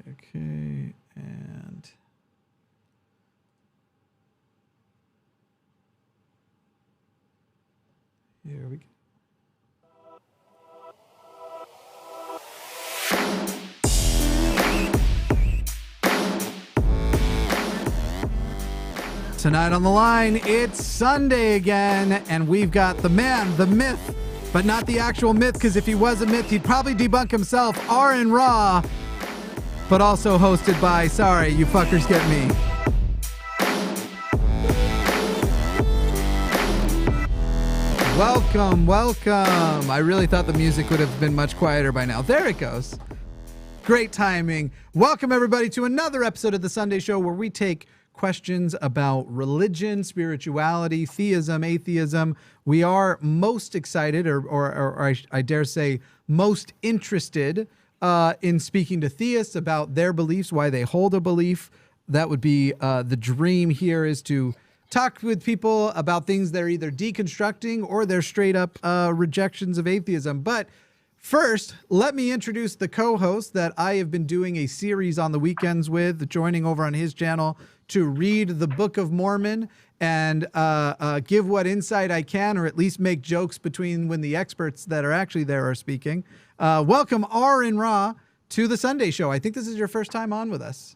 Okay, and here we go. Tonight on the line, it's Sunday again, and we've got the man, the myth, but not the actual myth, because if he was a myth, he'd probably debunk himself, Aron Ra, but also hosted by, sorry, you fuckers get me. Welcome, welcome. I really thought the music would have been much quieter by now. There it goes. Great timing. Welcome, everybody, to another episode of The Sunday Show where we take questions about religion, spirituality, theism, atheism. We are most excited, or I dare say, most interested in speaking to theists about their beliefs, why they hold a belief. That would be the dream here, is to talk with people about things they're either deconstructing or they're straight up rejections of atheism. But first, let me introduce the co-host that I have been doing a series on the weekends with, joining over on his channel to read the Book of Mormon and give what insight I can, or at least make jokes between when the experts that are actually there are speaking. Welcome, Aron Ra, to the Sunday Show. I think this is your first time on with us.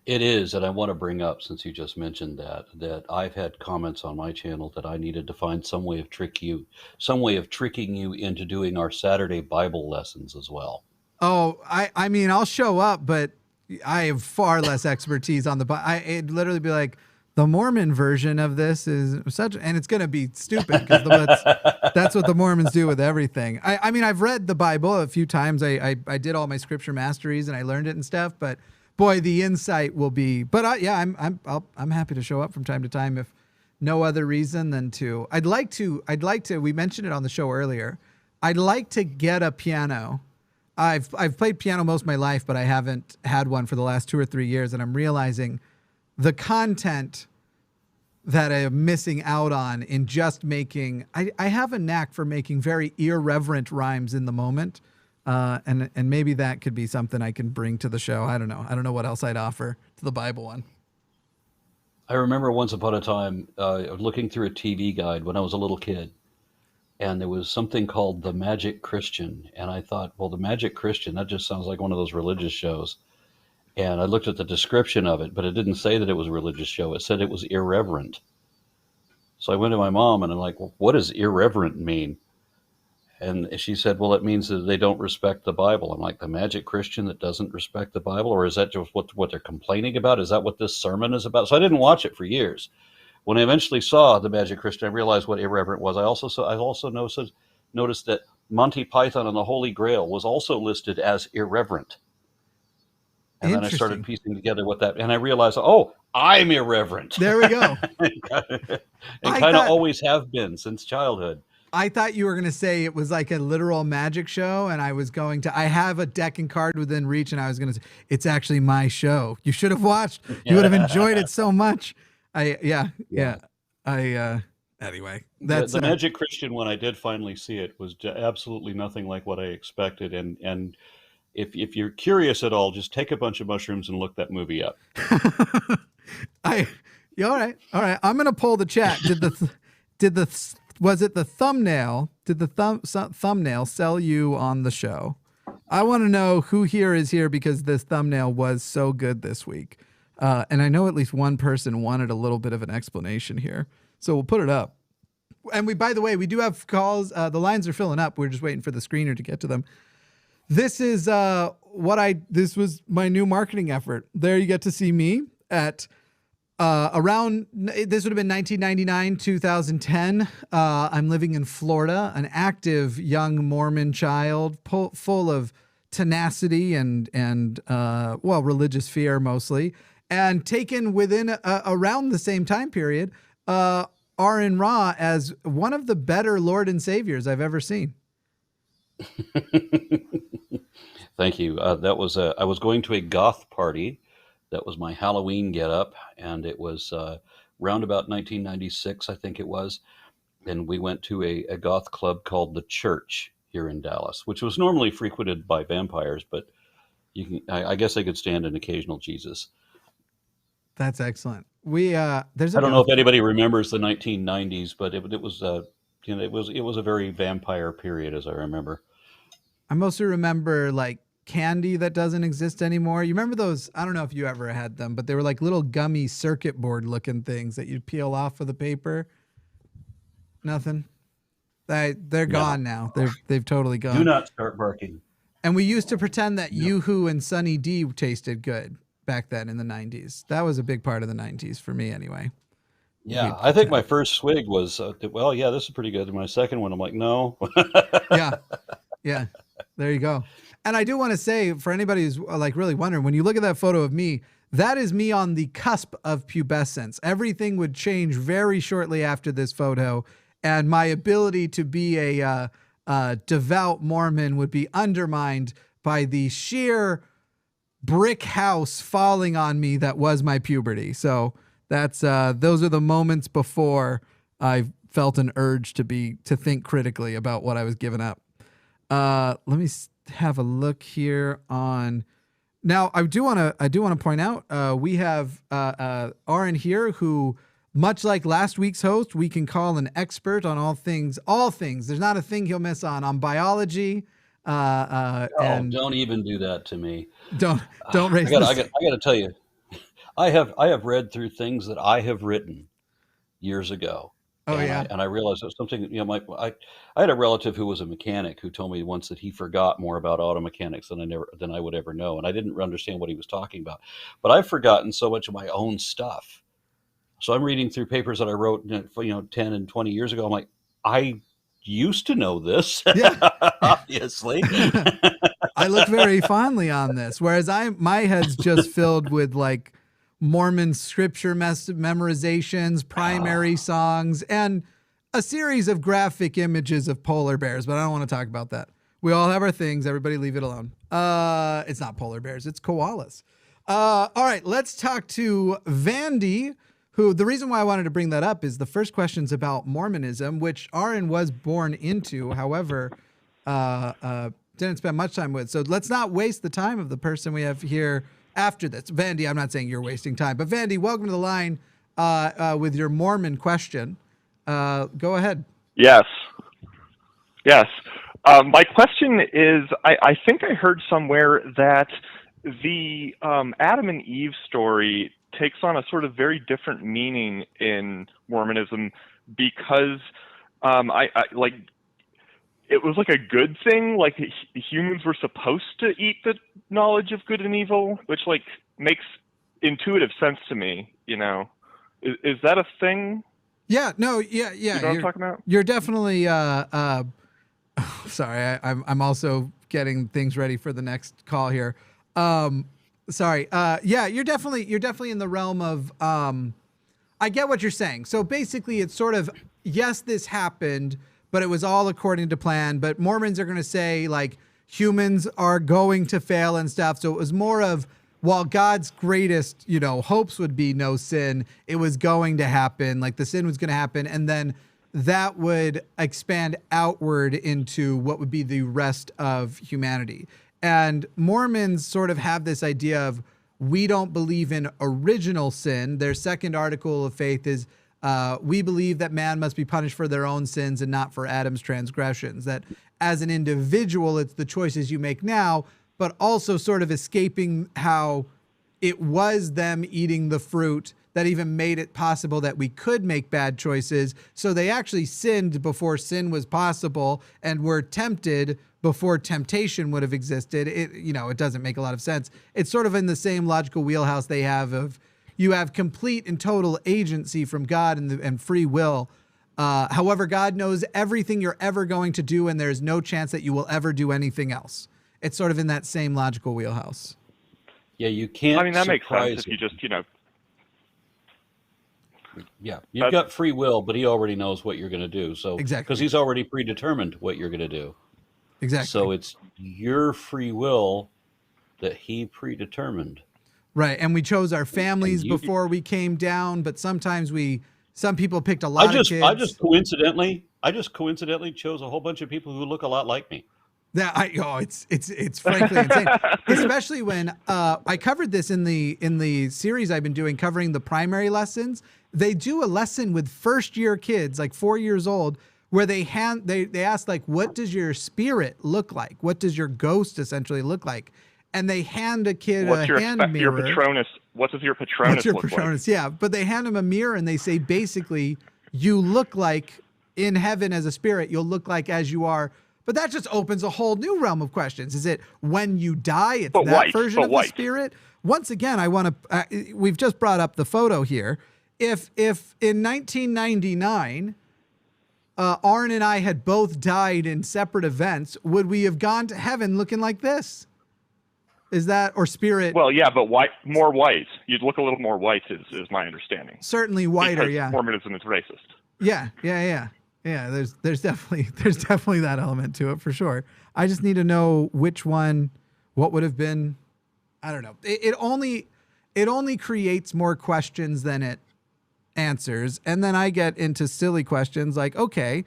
It is, and I want to bring up, since you just mentioned that I've had comments on my channel that I needed to find some way of tricking you into doing our Saturday Bible lessons as well. Oh, I mean, I'll show up, but I have far less expertise on the. It'd literally be like the Mormon version of this is such, and it's going to be stupid because that's what the Mormons do with everything. I mean, I've read the Bible a few times. I did all my scripture masteries and I learned it and stuff, but boy, the insight will be. But yeah, I'm happy to show up from time to time if no other reason than to. I'd like to. We mentioned it on the show earlier. I'd like to get a piano. I've played piano most of my life, but I haven't had one for the last 2 or 3 years, and I'm realizing the content that I am missing out on in just making. I have a knack for making very irreverent rhymes in the moment, and maybe that could be something I can bring to the show. I don't know what else I'd offer to the Bible one. I remember once upon a time looking through a TV guide when I was a little kid, and there was something called The Magic Christian. And I thought, well, The Magic Christian, that just sounds like one of those religious shows. And I looked at the description of it, but it didn't say that it was a religious show. It said it was irreverent. So I went to my mom and I'm like, well, what does irreverent mean? And she said, well, it means that they don't respect the Bible. I'm like, the Magic Christian that doesn't respect the Bible? Or is that just what they're complaining about? Is that what this sermon is about? So I didn't watch it for years. When I eventually saw The Magic Christian, I realized what irreverent was. I also noticed that Monty Python and the Holy Grail was also listed as irreverent. And then I started piecing together what that, and I realized, oh, I'm irreverent. There we go. and kind of always have been since childhood. I thought you were going to say it was like a literal magic show, and I have a deck and card within reach, and I was going to say, it's actually my show. You should have watched. You would have enjoyed it so much. Anyway, that's the Magic Christian, when I did finally see it, was absolutely nothing like what I expected. And if you're curious at all, just take a bunch of mushrooms and look that movie up. All right. I'm gonna pull the chat. Was it the thumbnail? Did the thumbnail sell you on the show? I want to know who here is here because this thumbnail was so good this week. And I know at least one person wanted a little bit of an explanation here. So we'll put it up. And by the way, we do have calls. The lines are filling up. We're just waiting for the screener to get to them. This is this was my new marketing effort. There you get to see me at around, this would have been 1999, 2010. I'm living in Florida, an active young Mormon child, full of tenacity and religious fear mostly. And taken within around the same time period, Aron Ra as one of the better Lord and Saviors I've ever seen. Thank you. That was I was going to a goth party. That was my Halloween getup, and it was round about 1996, I think it was. and we went to a goth club called the Church here in Dallas, which was normally frequented by vampires, but you can, I guess I could stand an occasional Jesus. That's excellent. We there's a I don't know goth. if anybody remembers the 1990s, but it was it was a very vampire period, as I remember. I mostly remember like candy that doesn't exist anymore. You remember those? I don't know if you ever had them, but they were like little gummy circuit board looking things that you'd peel off of the paper. Nothing. They're gone now. They've totally gone. Do not start barking. And we used to pretend that Yoo-Hoo and Sunny D tasted good back then in the 90s. That was a big part of the 90s for me anyway. Yeah, I think my first swig was, well, yeah, this is pretty good. And my second one, I'm like, no. Yeah. There you go. And I do want to say, for anybody who's like really wondering, when you look at that photo of me, that is me on the cusp of pubescence. Everything would change very shortly after this photo, and my ability to be a devout Mormon would be undermined by the sheer brick house falling on me that was my puberty. So that's those are the moments before I felt an urge to think critically about what I was giving up. Let me have a look here on. Now I do want to point out we have Aron here, who, much like last week's host, we can call an expert on all things. There's not a thing he'll miss on biology. And don't even do that to me. Don't raise. I got to tell you, I have read through things that I have written years ago. Oh, yeah. And I realized that something, I had a relative who was a mechanic who told me once that he forgot more about auto mechanics than I would ever know. And I didn't understand what he was talking about, but I've forgotten so much of my own stuff. So I'm reading through papers that I wrote, 10 and 20 years ago. I'm like, I used to know this, obviously. I look very fondly on this, whereas my head's just filled with like Mormon scripture memorizations, primary songs, and a series of graphic images of polar bears, but I don't want to talk about that. We all have our things. Everybody leave it alone. It's not polar bears. It's koalas. All right, let's talk to Vandy, who, the reason why I wanted to bring that up is the first question's about Mormonism, which Aron was born into, however, didn't spend much time with. So let's not waste the time of the person we have here after this. Vandy, I'm not saying you're wasting time, but Vandy, welcome to the line with your Mormon question. Go ahead. Yes. My question is, I think I heard somewhere that the Adam and Eve story takes on a sort of very different meaning in Mormonism because I like it was like a good thing, like humans were supposed to eat the knowledge of good and evil, which like makes intuitive sense to me, Is that a thing? Yeah, no, yeah. You know what I'm talking about? You're definitely sorry, I'm also getting things ready for the next call here. Sorry. Yeah, you're definitely in the realm of I get what you're saying. So basically it's sort of, yes, this happened, but it was all according to plan. But Mormons are going to say like humans are going to fail and stuff. So it was more of, while God's greatest, hopes would be no sin, it was going to happen. Like the sin was going to happen. And then that would expand outward into what would be the rest of humanity. And Mormons sort of have this idea of, we don't believe in original sin. Their second article of faith is, we believe that man must be punished for their own sins and not for Adam's transgressions. That as an individual, it's the choices you make now, but also sort of escaping how it was them eating the fruit that even made it possible that we could make bad choices. So they actually sinned before sin was possible and were tempted before temptation would have existed. It doesn't make a lot of sense. It's sort of in the same logical wheelhouse they have of, you have complete and total agency from God and free will. However, God knows everything you're ever going to do, and there's no chance that you will ever do anything else. It's sort of in that same logical wheelhouse. Yeah, you can't. I mean, that makes sense if you just, Yeah, you've got free will, but he already knows what you're going to do. So exactly, because he's already predetermined what you're going to do. Exactly. So it's your free will that he predetermined. Right, and we chose our families before we came down, but sometimes we Some people picked a lot of kids. I just coincidentally chose a whole bunch of people who look a lot like me. It's frankly insane, especially when I covered this in the series I've been doing covering the primary lessons. They do a lesson with first year kids, like 4 years old, where they ask like, what does your spirit look like? What does your ghost essentially look like? And they hand a kid a hand mirror. Your Patronus? What does your Patronus look like? Yeah, but they hand him a mirror and they say basically, you look like in heaven as a spirit. You'll look like as you are. But that just opens a whole new realm of questions. Is it when you die, it's that version of the spirit? Once again, I want to. We've just brought up the photo here. If in 1999, Aron and I had both died in separate events, would we have gone to heaven looking like this? Is that or spirit? Well, yeah, but more white. You'd look a little more white, is my understanding. Certainly whiter. Because yeah. Mormonism is racist. Yeah. Yeah, there's definitely that element to it for sure. I just need to know which one, what would have been. I don't know. It only creates more questions than it answers, and then I get into silly questions like, okay,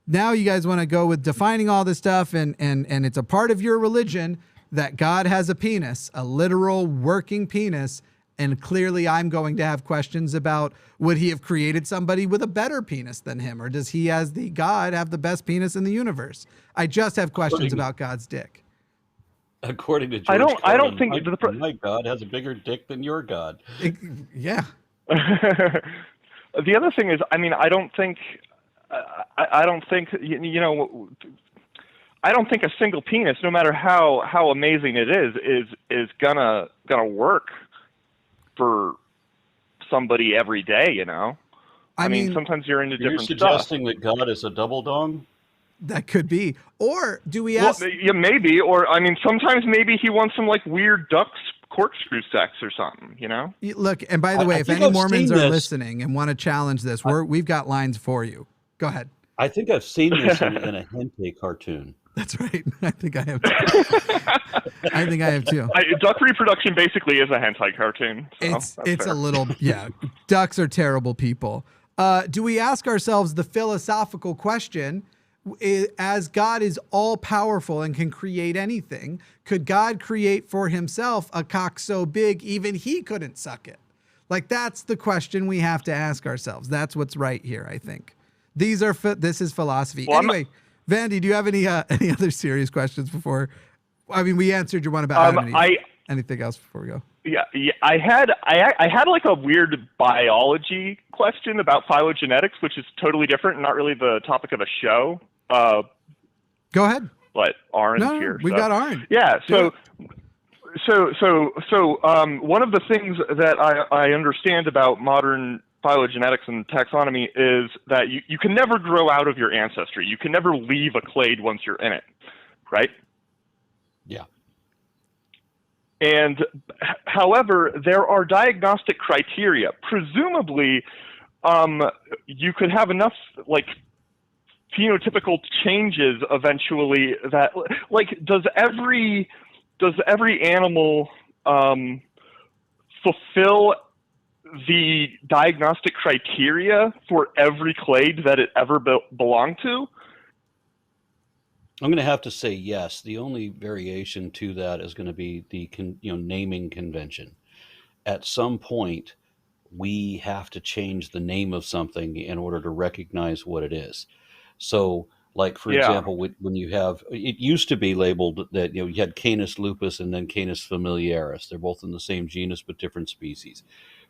now you guys want to go with defining all this stuff, and it's a part of your religion that God has a penis, a literal working penis. And clearly I'm going to have questions about, would he have created somebody with a better penis than him? Or does he, as the God, have the best penis in the universe? I just have questions about God's dick. According to George I don't think my God has a bigger dick than your God. Yeah. The other thing is, I mean, I don't think I don't think a single penis, no matter how amazing it is gonna work for somebody every day, you know? I mean, sometimes you're into different stuff. You're suggesting that God is a double dong? That could be. Or do we ask... Well, yeah, maybe. Or, I mean, sometimes maybe he wants some, like, weird ducks corkscrew sex or something, you know? Look, and by the way, if any Mormons are listening and want to challenge this, we've got lines for you. Go ahead. I think I've seen this in a hentai cartoon. That's right. I think I have too. Duck reproduction basically is a hentai cartoon. So it's a little, yeah. Ducks are terrible people. Do we ask ourselves the philosophical question, as God is all powerful and can create anything, could God create for himself a cock so big even he couldn't suck it? Like, that's the question we have to ask ourselves. That's what's right here, I think. This is philosophy. Well, anyway, Vandy, do you have any other serious questions before? I mean, we answered your one about anything else before we go? Yeah, I had like a weird biology question about phylogenetics, which is totally different and not really the topic of a show. Go ahead. But Aron's here. We got Aron. Yeah. So one of the things that I understand about modern phylogenetics and taxonomy is that you can never grow out of your ancestry. You can never leave a clade once you're in it, right? Yeah. And however, there are diagnostic criteria. Presumably, you could have enough like phenotypical changes eventually that, like, does every animal fulfill the diagnostic criteria for every clade that it ever belonged to? I'm going to have to say yes. The only variation to that is going to be the naming convention. At some point, we have to change the name of something in order to recognize what it is. So, like, for example, when you have, it used to be labeled that, you had Canis lupus and then Canis familiaris. They're both in the same genus but different species.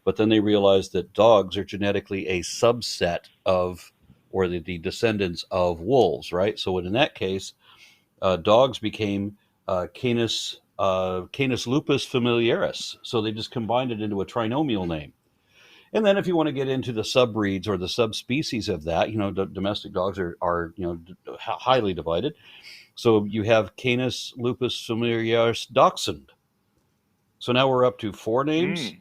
But then they realized that dogs are genetically a subset of, or the descendants of wolves, right? So in that case, dogs became Canis lupus familiaris. So they just combined it into a trinomial name. And then if you want to get into the subbreeds or the subspecies of that, domestic dogs are highly divided. So you have Canis lupus familiaris dachshund. So now we're up to 4 names.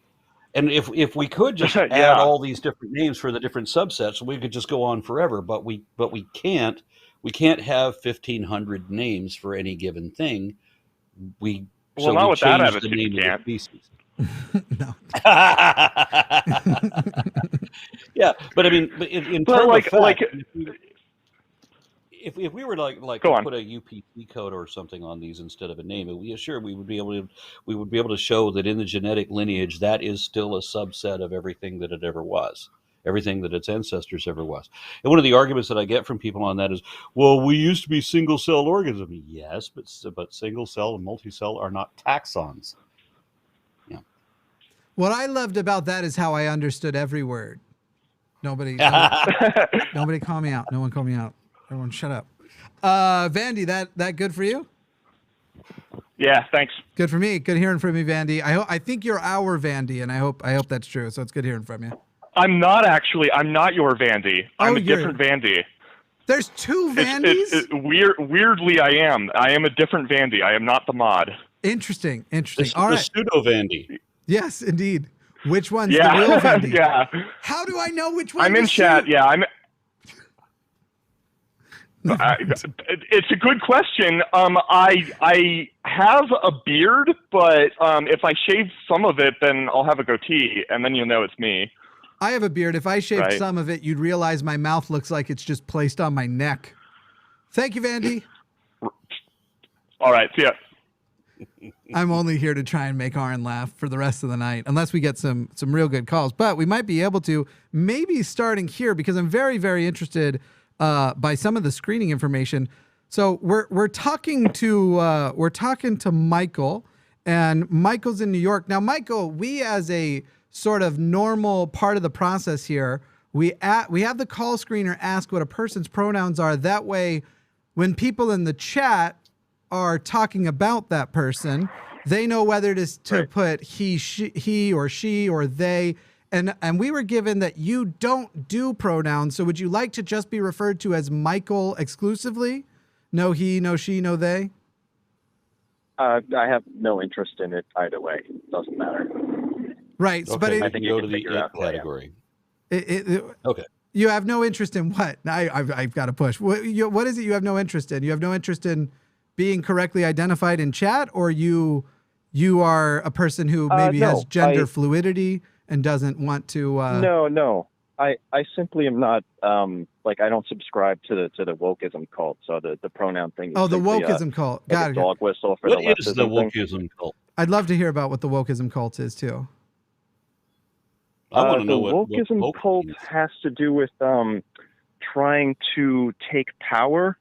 And if we could just add all these different names for the different subsets, we could just go on forever. But we can't. We can't have 1,500 names for any given thing. Not with that attitude, you can't. Species. No. Yeah, Yeah, but I mean, but in But terms like, of fact, like, if we were like go to on. put a UPC code or something on these instead of a name, we would be able to show that in the genetic lineage that is still a subset of everything that it ever was, everything that its ancestors ever was. And one of the arguments that I get from people on that is, well, we used to be single cell organisms. Yes, but single cell and multi-cell are not taxons. Yeah. What I loved about that is how I understood every word. Nobody call me out. No one call me out. Everyone shut up. Vandy, that good for you? Yeah, thanks. Good for me. Good hearing from you, Vandy. I think you're our Vandy, and I hope that's true. So it's good hearing from you. I'm not your Vandy. I'm a different Vandy. There's two Vandys? Weirdly, I am a different Vandy. I am not the mod. Interesting. All right. The pseudo Vandy. Yes, indeed. Which one's the real Vandy? Yeah. How do I know which one? I'm in chat. Yeah, it's a good question. I have a beard, but if I shave some of it, then I'll have a goatee, and then you'll know it's me. I have a beard. If I shaved some of it, you'd realize my mouth looks like it's just placed on my neck. Thank you, Vandy. All right, see ya. I'm only here to try and make Aron laugh for the rest of the night, unless we get some real good calls. But we might be able to, maybe starting here, because I'm very, very interested by some of the screening information. So we're talking to Michael, and Michael's in New York. Now, Michael, we as a sort of normal part of the process here, we have the call screener ask what a person's pronouns are. That way, when people in the chat are talking about that person, they know whether to put he or she or they. And we were given that you don't do pronouns. So would you like to just be referred to as Michael exclusively? No he, no she, no they? I have no interest in it either way. It doesn't matter. Right. Okay, But I think you go to the category. Okay. You have no interest in what? I've got to push. What is it you have no interest in? You have no interest in being correctly identified in chat, or you are a person who maybe has gender fluidity and doesn't want to No. I simply am not I don't subscribe to the wokeism cult. So the pronoun thing is the wokeism cult. Got it. Dog whistle for what the is the wokeism cult? I'd love to hear about what the wokeism cult is too. I want to know what the wokeism cult has to do with trying to take power,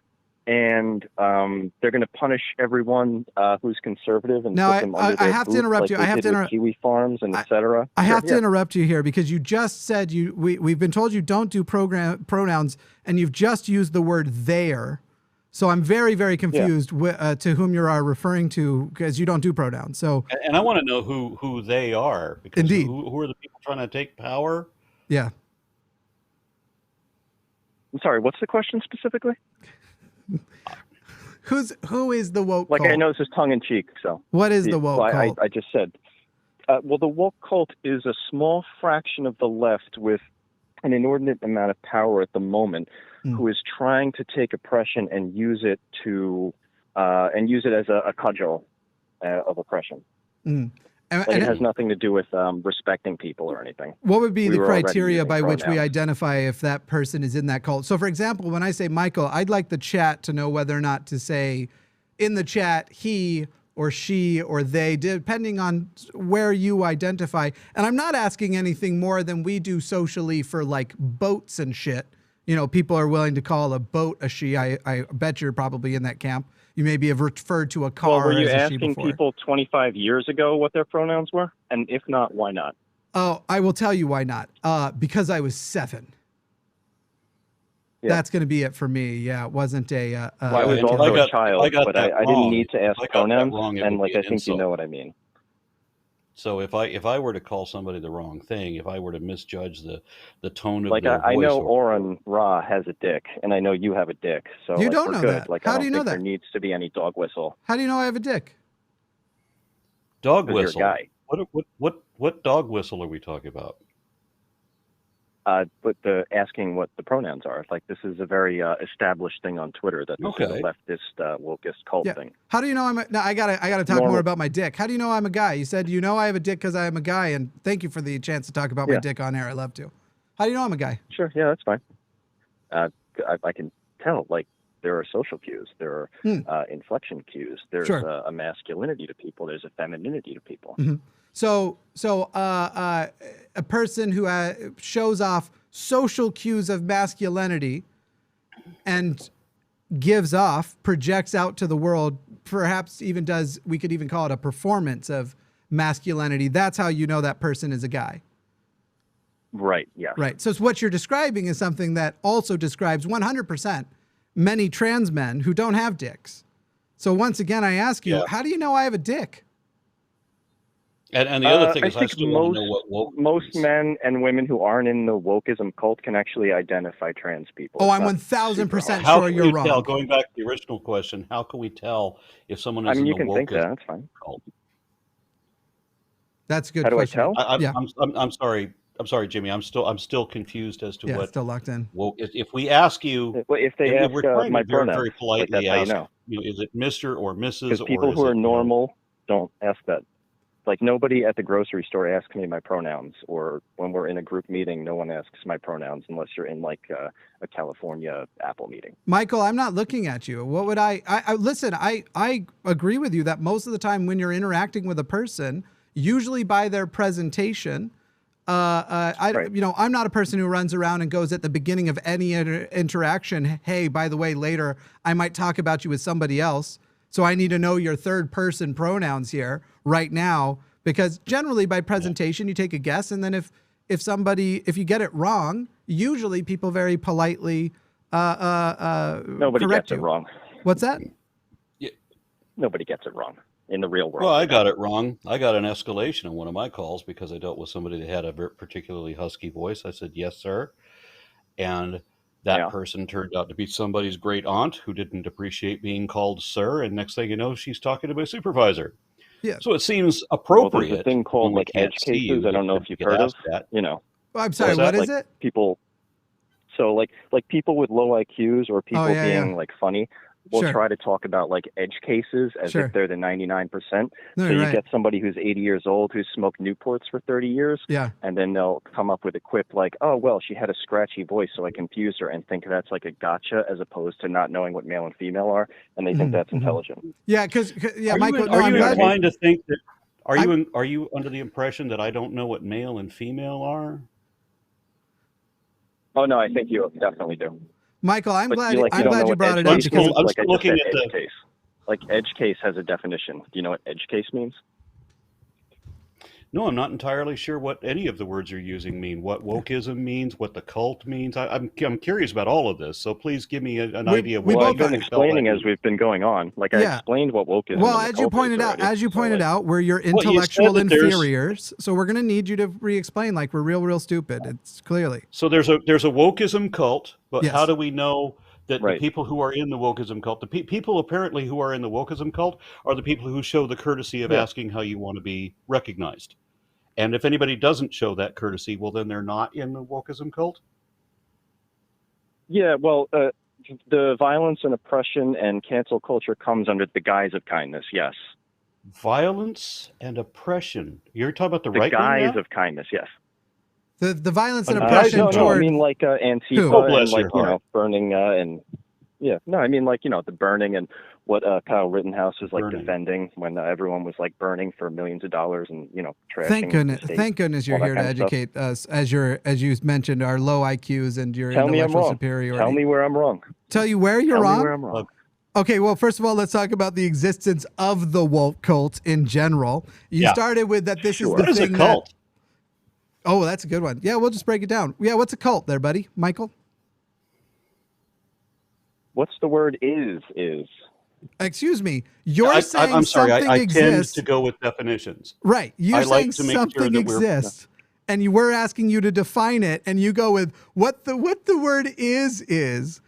and they're going to punish everyone who's conservative and put them under I have to interrupt you. I have to interrupt. Kiwi farms and etc. I have to interrupt you here because you just said we've been told you don't do pronouns, and you've just used the word there. So I'm very, very confused to whom you are referring to, because you don't do pronouns. So and I want to know who they are. Because indeed, who are the people trying to take power? Yeah. I'm sorry. What's the question specifically? Who is the woke cult? I know this is tongue in cheek. So what is the woke cult? I just said. The woke cult is a small fraction of the left with an inordinate amount of power at the moment, who is trying to take oppression and use it as a cudgel of oppression. It has nothing to do with respecting people or anything. What would be the criteria by which we identify if that person is in that cult? So, for example, when I say Michael, I'd like the chat to know whether or not to say in the chat he or she or they, depending on where you identify. And I'm not asking anything more than we do socially for like boats and shit. You know, people are willing to call a boat a she. I bet you're probably in that camp. You maybe have referred to a car as a she before. Were you asking people 25 years ago what their pronouns were? And if not, why not? Oh, I will tell you why not. Because I was 7. Yeah. That's going to be it for me. Yeah, it wasn't a... I was also a child, but I didn't need to ask pronouns, and I think you know what I mean. So if I were to call somebody the wrong thing, if I were to misjudge the tone of their voice... I know Aron Ra has a dick, and I know you have a dick, so you don't know good. That. How do you know that? There needs to be any dog whistle. How do you know I have a dick? Dog whistle? You're a guy. What dog whistle are we talking about? But asking what the pronouns are. This is a very established thing on Twitter that this is a leftist, wokeist cult thing. How do you know I gotta talk more about my dick. How do you know I'm a guy? You said I have a dick because I am a guy, and thank you for the chance to talk about my dick on air. I love to. How do you know I'm a guy? Sure. Yeah, that's fine. I can tell. Like, there are social cues. There are inflection cues. There's a masculinity to people. There's a femininity to people. Mm-hmm. So a person who shows off social cues of masculinity and projects out to the world, perhaps even we could even call it a performance of masculinity. That's how you know that person is a guy. Right. Yeah. Right. So what you're describing is something that also describes 100% many trans men who don't have dicks. So once again, I ask you, how do you know I have a dick? And the other thing is, I still want to know what woke most means. men and women who aren't in the wokeism cult can actually identify trans people. Oh, I'm 1,000% How sure can you're you wrong. tell, going back to the original question, how can we tell if someone is in the wokeism think that. That's fine. cult? That's a good How do question. I tell? I'm sorry, Jimmy. I'm still confused as to what. Still locked in. Woke. If we ask you, if they ask we're trying my to very, pronouns, very politely that's ask, how you know, is it Mr. or Mrs. Because people who are normal don't ask that. Like, nobody at the grocery store asks me my pronouns, or when we're in a group meeting, no one asks my pronouns unless you're in like a California Apple meeting. Michael, I'm not looking at you. What would I listen, I agree with you that most of the time when you're interacting with a person, usually by their presentation, I'm not a person who runs around and goes at the beginning of any interaction, hey, by the way, later I might talk about you with somebody else, so I need to know your third person pronouns here right now, because generally by presentation you take a guess, and then if you get it wrong, usually people very politely nobody correct gets you. It wrong. What's that? Yeah. Nobody gets it wrong in the real world. Well, I got it wrong. I got an escalation on one of my calls because I dealt with somebody that had a particularly husky voice. I said, "Yes, sir," and that person turned out to be somebody's great aunt who didn't appreciate being called sir, and next thing you know, she's talking to my supervisor. Yeah. So it seems appropriate. Well, there's a thing called like edge cases. I don't know if you've heard of that. You know. I'm sorry. What is it? People. So like people with low IQs or people being like funny will try to talk about like edge cases as if they're the 99%. So you get somebody who's 80 years old who's smoked Newports for 30 years. Yeah. And then they'll come up with a quip like, oh, well, she had a scratchy voice, so I confused her, and think that's like a gotcha as opposed to not knowing what male and female are. And they think that's intelligent. Yeah. Because Michael, are you inclined to think that, are you under the impression that I don't know what male and female are? Oh, no, I think you definitely do. Michael, I'm glad you brought it up. I'm still looking at the case. Like edge case has a definition. Do you know what edge case means? No, I'm not entirely sure what any of the words you're using mean. What wokeism means, what the cult means. I'm curious about all of this. So please give me an idea. We've both been explaining as we've been going on. Like I explained what wokeism. Well, as you pointed out, we're your intellectual inferiors. So we're going to need you to re-explain. Like we're real stupid. It's clearly. So there's a wokeism cult, but how do we know that the people who are in the wokeism cult, the people apparently who are in the wokeism cult, are the people who show the courtesy of asking how you want to be recognized? And if anybody doesn't show that courtesy, well, then they're not in the wokeism cult? Yeah, well, the violence and oppression and cancel culture comes under the guise of kindness, yes. Violence and oppression? You're talking about the right wing now? The guise of kindness, yes. The violence and oppression toward... No, I mean like Antifa and like, burning and... Yeah, no, I mean like, the burning and what Kyle Rittenhouse was like defending when everyone was like burning for millions of dollars and, trashing. Thank goodness you're here to educate us as you mentioned, our low IQs and your intellectual superiority. Tell me where I'm wrong. Tell you where you're wrong? Tell me where I'm wrong. Okay, well, first of all, let's talk about the existence of the woke cult in general. You started with that this is the thing. What is a cult? Oh, that's a good one. Yeah, we'll just break it down. Yeah, what's a cult there, buddy? Michael? What's the word is? Excuse me. You're saying I'm sorry, something I exists. tend to go with definitions. Right. You're saying something exists, and we're asking you to define it, and you go with what the word is.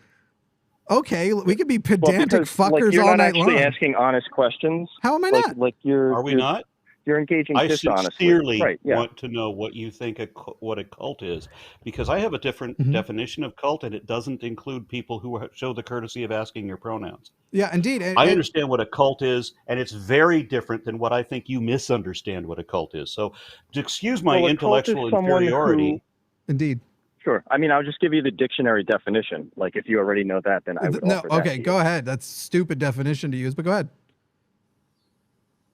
Okay, we could be pedantic fuckers all night long. You're not actually asking honest questions. How am I not? Are we not? You're engaging dishonestly. I sincerely want to know what you think what a cult is, because I have a different definition of cult, and it doesn't include people who show the courtesy of asking your pronouns. Yeah, indeed. I understand what a cult is, and it's very different than what I think you misunderstand what a cult is. So, to excuse my intellectual inferiority. Indeed. Sure. I mean, I'll just give you the dictionary definition. Like, if you already know that, then I would offer that. Okay, go ahead. That's a stupid definition to use, but go ahead.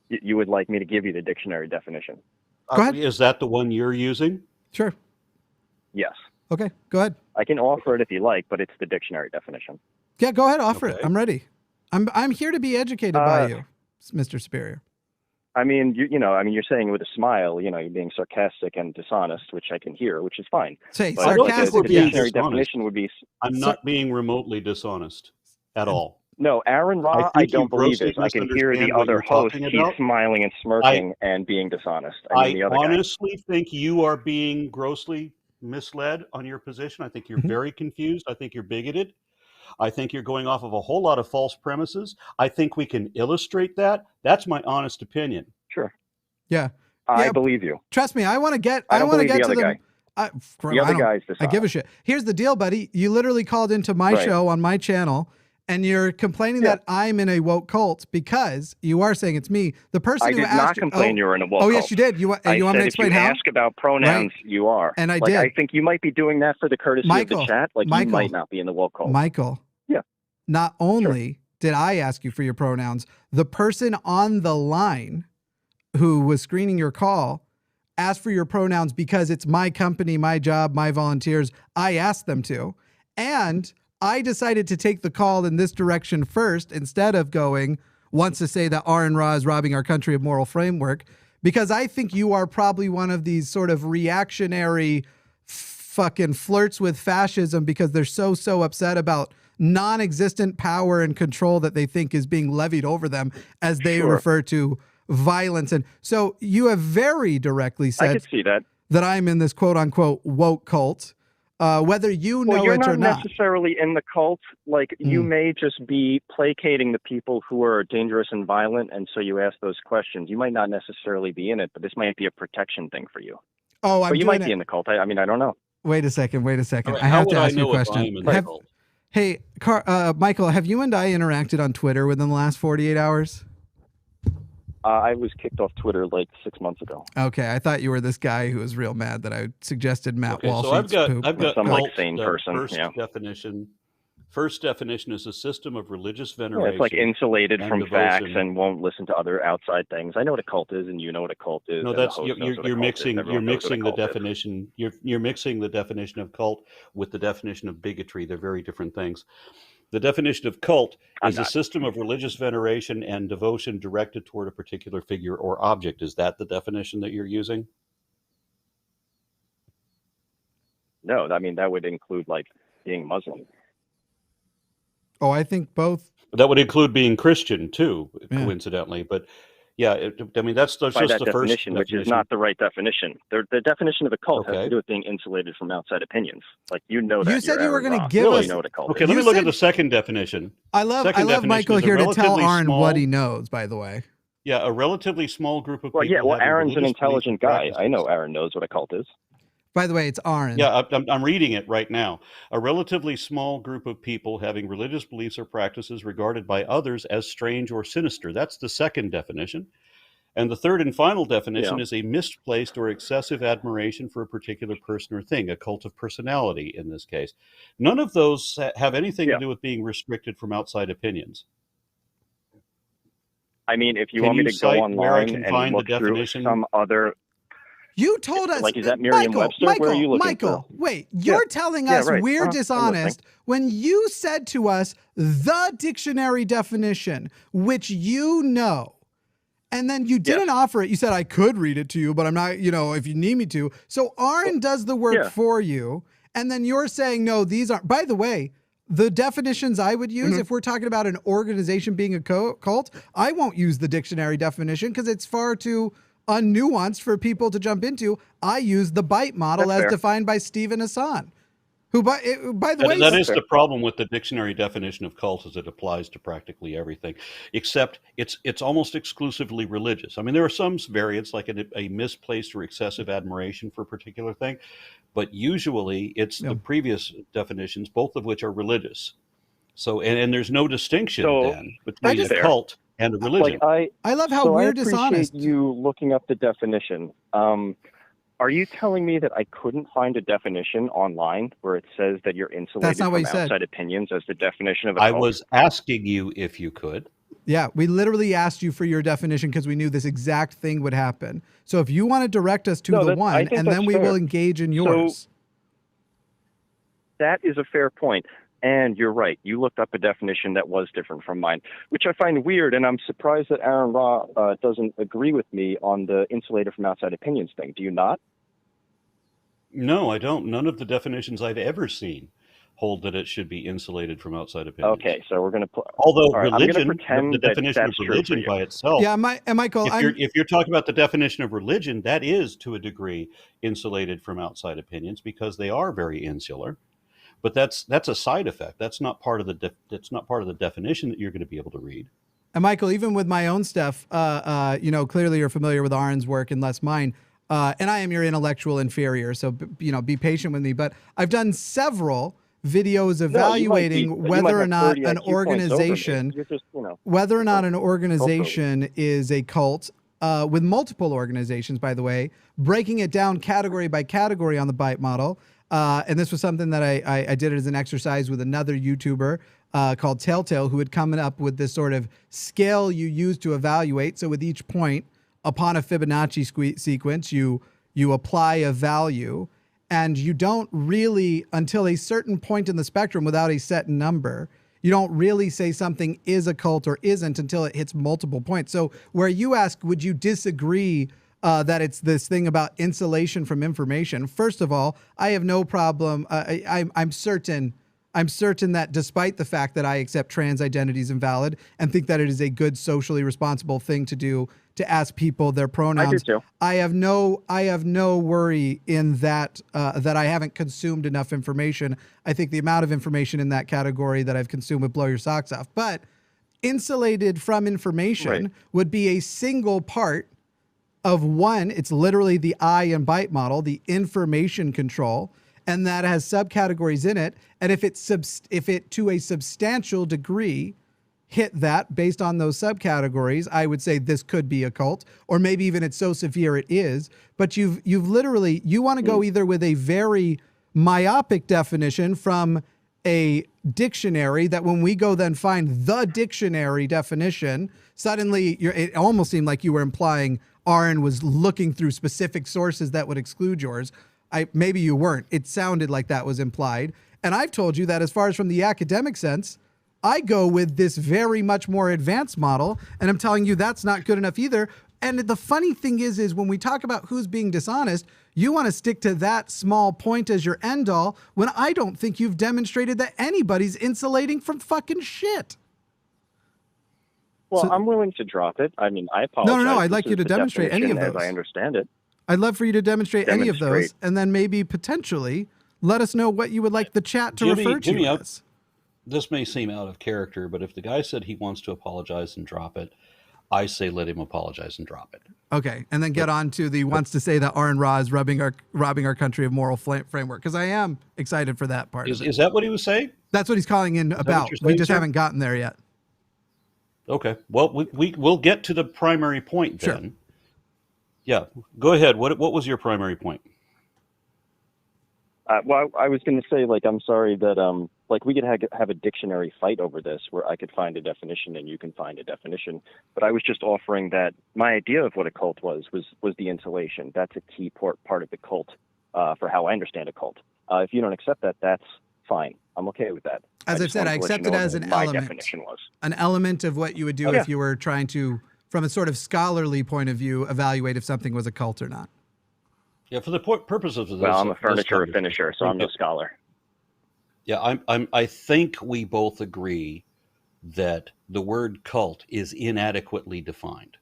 You would like me to give you the dictionary definition? Go ahead. Is that the one you're using? Sure. Yes. Okay, go ahead. I can offer it if you like, but it's the dictionary definition. Yeah, go ahead, offer it. I'm ready. I'm here to be educated by you, Mr. Superior. I mean, you're saying with a smile, you're being sarcastic and dishonest, which I can hear, which is fine. Say, but sarcastic. The dictionary definition would be. I'm not being remotely dishonest at all. No, Aron Ra, I don't believe is. I can hear the other host. He's smiling and smirking and being dishonest. I honestly think you are being grossly misled on your position. I think you're very confused. I think you're bigoted. I think you're going off of a whole lot of false premises. I think we can illustrate that. That's my honest opinion. Sure. Yeah. I believe you. Trust me, I want to get to the guy. The other guy's dishonest. I give a shit. Here's the deal, buddy. You literally called into my show on my channel, and you're complaining that I'm in a woke cult because you are saying it's me. The person who asked, I did not complain you were in a woke cult. Oh, yes, you did. You want me to explain how? If you ask about pronouns, you are. And I did. I think you might be doing that for the courtesy of the chat. Like, you might not be in the woke cult. Michael. Yeah. Not only did I ask you for your pronouns, the person on the line who was screening your call asked for your pronouns because it's my company, my job, my volunteers. I asked them to. And I decided to take the call in this direction first instead of wants to say that Aron Ra is robbing our country of moral framework, because I think you are probably one of these sort of reactionary fucking flirts with fascism because they're so upset about non-existent power and control that they think is being levied over them as they refer to violence. And so you have very directly said I could see that I'm in this quote unquote woke cult. Whether you know it or not. You're not necessarily in the cult. Like, you may just be placating the people who are dangerous and violent, and so you ask those questions. You might not necessarily be in it, but this might be a protection thing for you. Oh, you might be in the cult. I mean, I don't know. Wait a second. Right, I have to ask you a question. Hey, Michael, have you and I interacted on Twitter within the last 48 hours? I was kicked off Twitter like 6 months ago. Okay, I thought you were this guy who was real mad that I suggested Matt Walsh. So I've got some like sane person. First definition is a system of religious veneration. It's like insulated from devotion. Facts and won't listen to other outside things. I know what a cult is, and you know what a cult is. No, that's you're mixing the definition. You're mixing the definition of cult with the definition of bigotry. They're very different things. The definition of cult is a system of religious veneration and devotion directed toward a particular figure or object. Is that the definition that you're using? No, I mean, that would include like being Muslim. Oh, I think both. That would include being Christian too, coincidentally. But yeah, I mean, that's just the first definition, which is not the right definition. The definition of a cult has to do with being insulated from outside opinions. Like, you know that. You said you were going to give really us. Know what a cult okay, is. let me look at the second definition. I love Michael here to tell Aron what he knows, by the way. Yeah, a relatively small group of people. Well, Aron's an intelligent guy. I know Aron knows what a cult is. By the way, it's Aron. Yeah, I'm reading it right now. A relatively small group of people having religious beliefs or practices regarded by others as strange or sinister. That's the second definition. And the third and final definition is a misplaced or excessive admiration for a particular person or thing, a cult of personality in this case. None of those have anything to do with being restricted from outside opinions. I mean, if you want me to go online and look through some other... You told us, like, is that Merriam-Webster? Where are you looking Michael, wait, you're telling us we're dishonest when you said to us the dictionary definition, which you know, and then you didn't offer it. You said, I could read it to you, but I'm not, if you need me to. So Aron does the work for you, and then you're saying, no, these aren't. By the way, the definitions I would use, if we're talking about an organization being a cult, I won't use the dictionary definition because it's far too unnuanced for people to jump into. I use the BITE model as defined by Stephen Hassan, who, by the way, that is the problem with the dictionary definition of cult, is it applies to practically everything, except it's almost exclusively religious. I mean, there are some variants, like a misplaced or excessive admiration for a particular thing, but usually it's the previous definitions, both of which are religious. So, and there's no distinction then between a cult and a religion. I love how we're dishonest. I appreciate you looking up the definition. Are you telling me that I couldn't find a definition online where it says that you're insulated from outside opinions as the definition of a cult? I was asking you if you could. Yeah, we literally asked you for your definition because we knew this exact thing would happen. So if you want to direct us to the one, and then we will engage in yours. So, that is a fair point. And you're right. You looked up a definition that was different from mine, which I find weird. And I'm surprised that Aron Ra doesn't agree with me on the insulated from outside opinions thing. Do you not? No, I don't. None of the definitions I've ever seen hold that it should be insulated from outside opinions. Okay, so we're going to although religion, the definition of religion by itself. Yeah, Michael, if you're talking about the definition of religion, that is to a degree insulated from outside opinions because they are very insular. But that's a side effect. That's not part of the definition that you're going to be able to read. And Michael, even with my own stuff, clearly you're familiar with Aron's work and less mine. And I am your intellectual inferior, so be patient with me. But I've done several videos evaluating whether or not an organization, is a cult, with multiple organizations, by the way, breaking it down category by category on the BITE model. And this was something that I did it as an exercise with another YouTuber called Telltale, who had come up with this sort of scale you use to evaluate. So with each point, upon a Fibonacci sequence, you apply a value, and you don't really, until a certain point in the spectrum without a set number, you don't really say something is a cult or isn't until it hits multiple points. So where you ask, would you disagree that it's this thing about insulation from information? First of all, I have no problem. I'm certain that despite the fact that I accept trans identities invalid and think that it is a good socially responsible thing to do to ask people their pronouns, I do too. I have no worry in that that I haven't consumed enough information. I think the amount of information in that category that I've consumed would blow your socks off. But insulated from information would be a single part of one. It's literally the I and BITE model, the information control, and that has subcategories in it. And if it to a substantial degree hit that based on those subcategories, I would say this could be a cult, or maybe even it's so severe it is. But you want to go either with a very myopic definition from a dictionary that when we go then find the dictionary definition, suddenly it almost seemed like you were implying Aron was looking through specific sources that would exclude yours. Maybe you weren't. It sounded like that was implied. And I've told you that as far as from the academic sense, I go with this very much more advanced model, and I'm telling you that's not good enough either. And the funny thing is when we talk about who's being dishonest, you want to stick to that small point as your end all, when I don't think you've demonstrated that anybody's insulating from fucking shit. Well, I'm willing to drop it. I mean, I apologize. No. I'd like you to demonstrate any of those. As I understand it. I'd love for you to demonstrate any of those, and then maybe potentially let us know what you would like the chat to refer to as. This may seem out of character, but if the guy said he wants to apologize and drop it, I say let him apologize and drop it. Okay, and then get on to the wants to say that Aron Ra is robbing our country of moral framework, because I am excited for that part. Is that what he was saying? That's what he's calling in about. We just haven't gotten there yet. Okay, well, we'll get to the primary point then. Sure. Yeah, go ahead. What was your primary point? Well, I was going to say, I'm sorry that, we could have a dictionary fight over this where I could find a definition and you can find a definition. But I was just offering that my idea of what a cult was the insulation. That's a key part of the cult for how I understand a cult. If you don't accept that, that's fine. I'm okay with that. As I've said, I accept it as an element. My definition was an element of what you would do if you were trying to, from a sort of scholarly point of view, evaluate if something was a cult or not. Yeah, for the purposes of this. Well, I'm a furniture finisher, so I'm no scholar. Yeah, I think we both agree that the word cult is inadequately defined.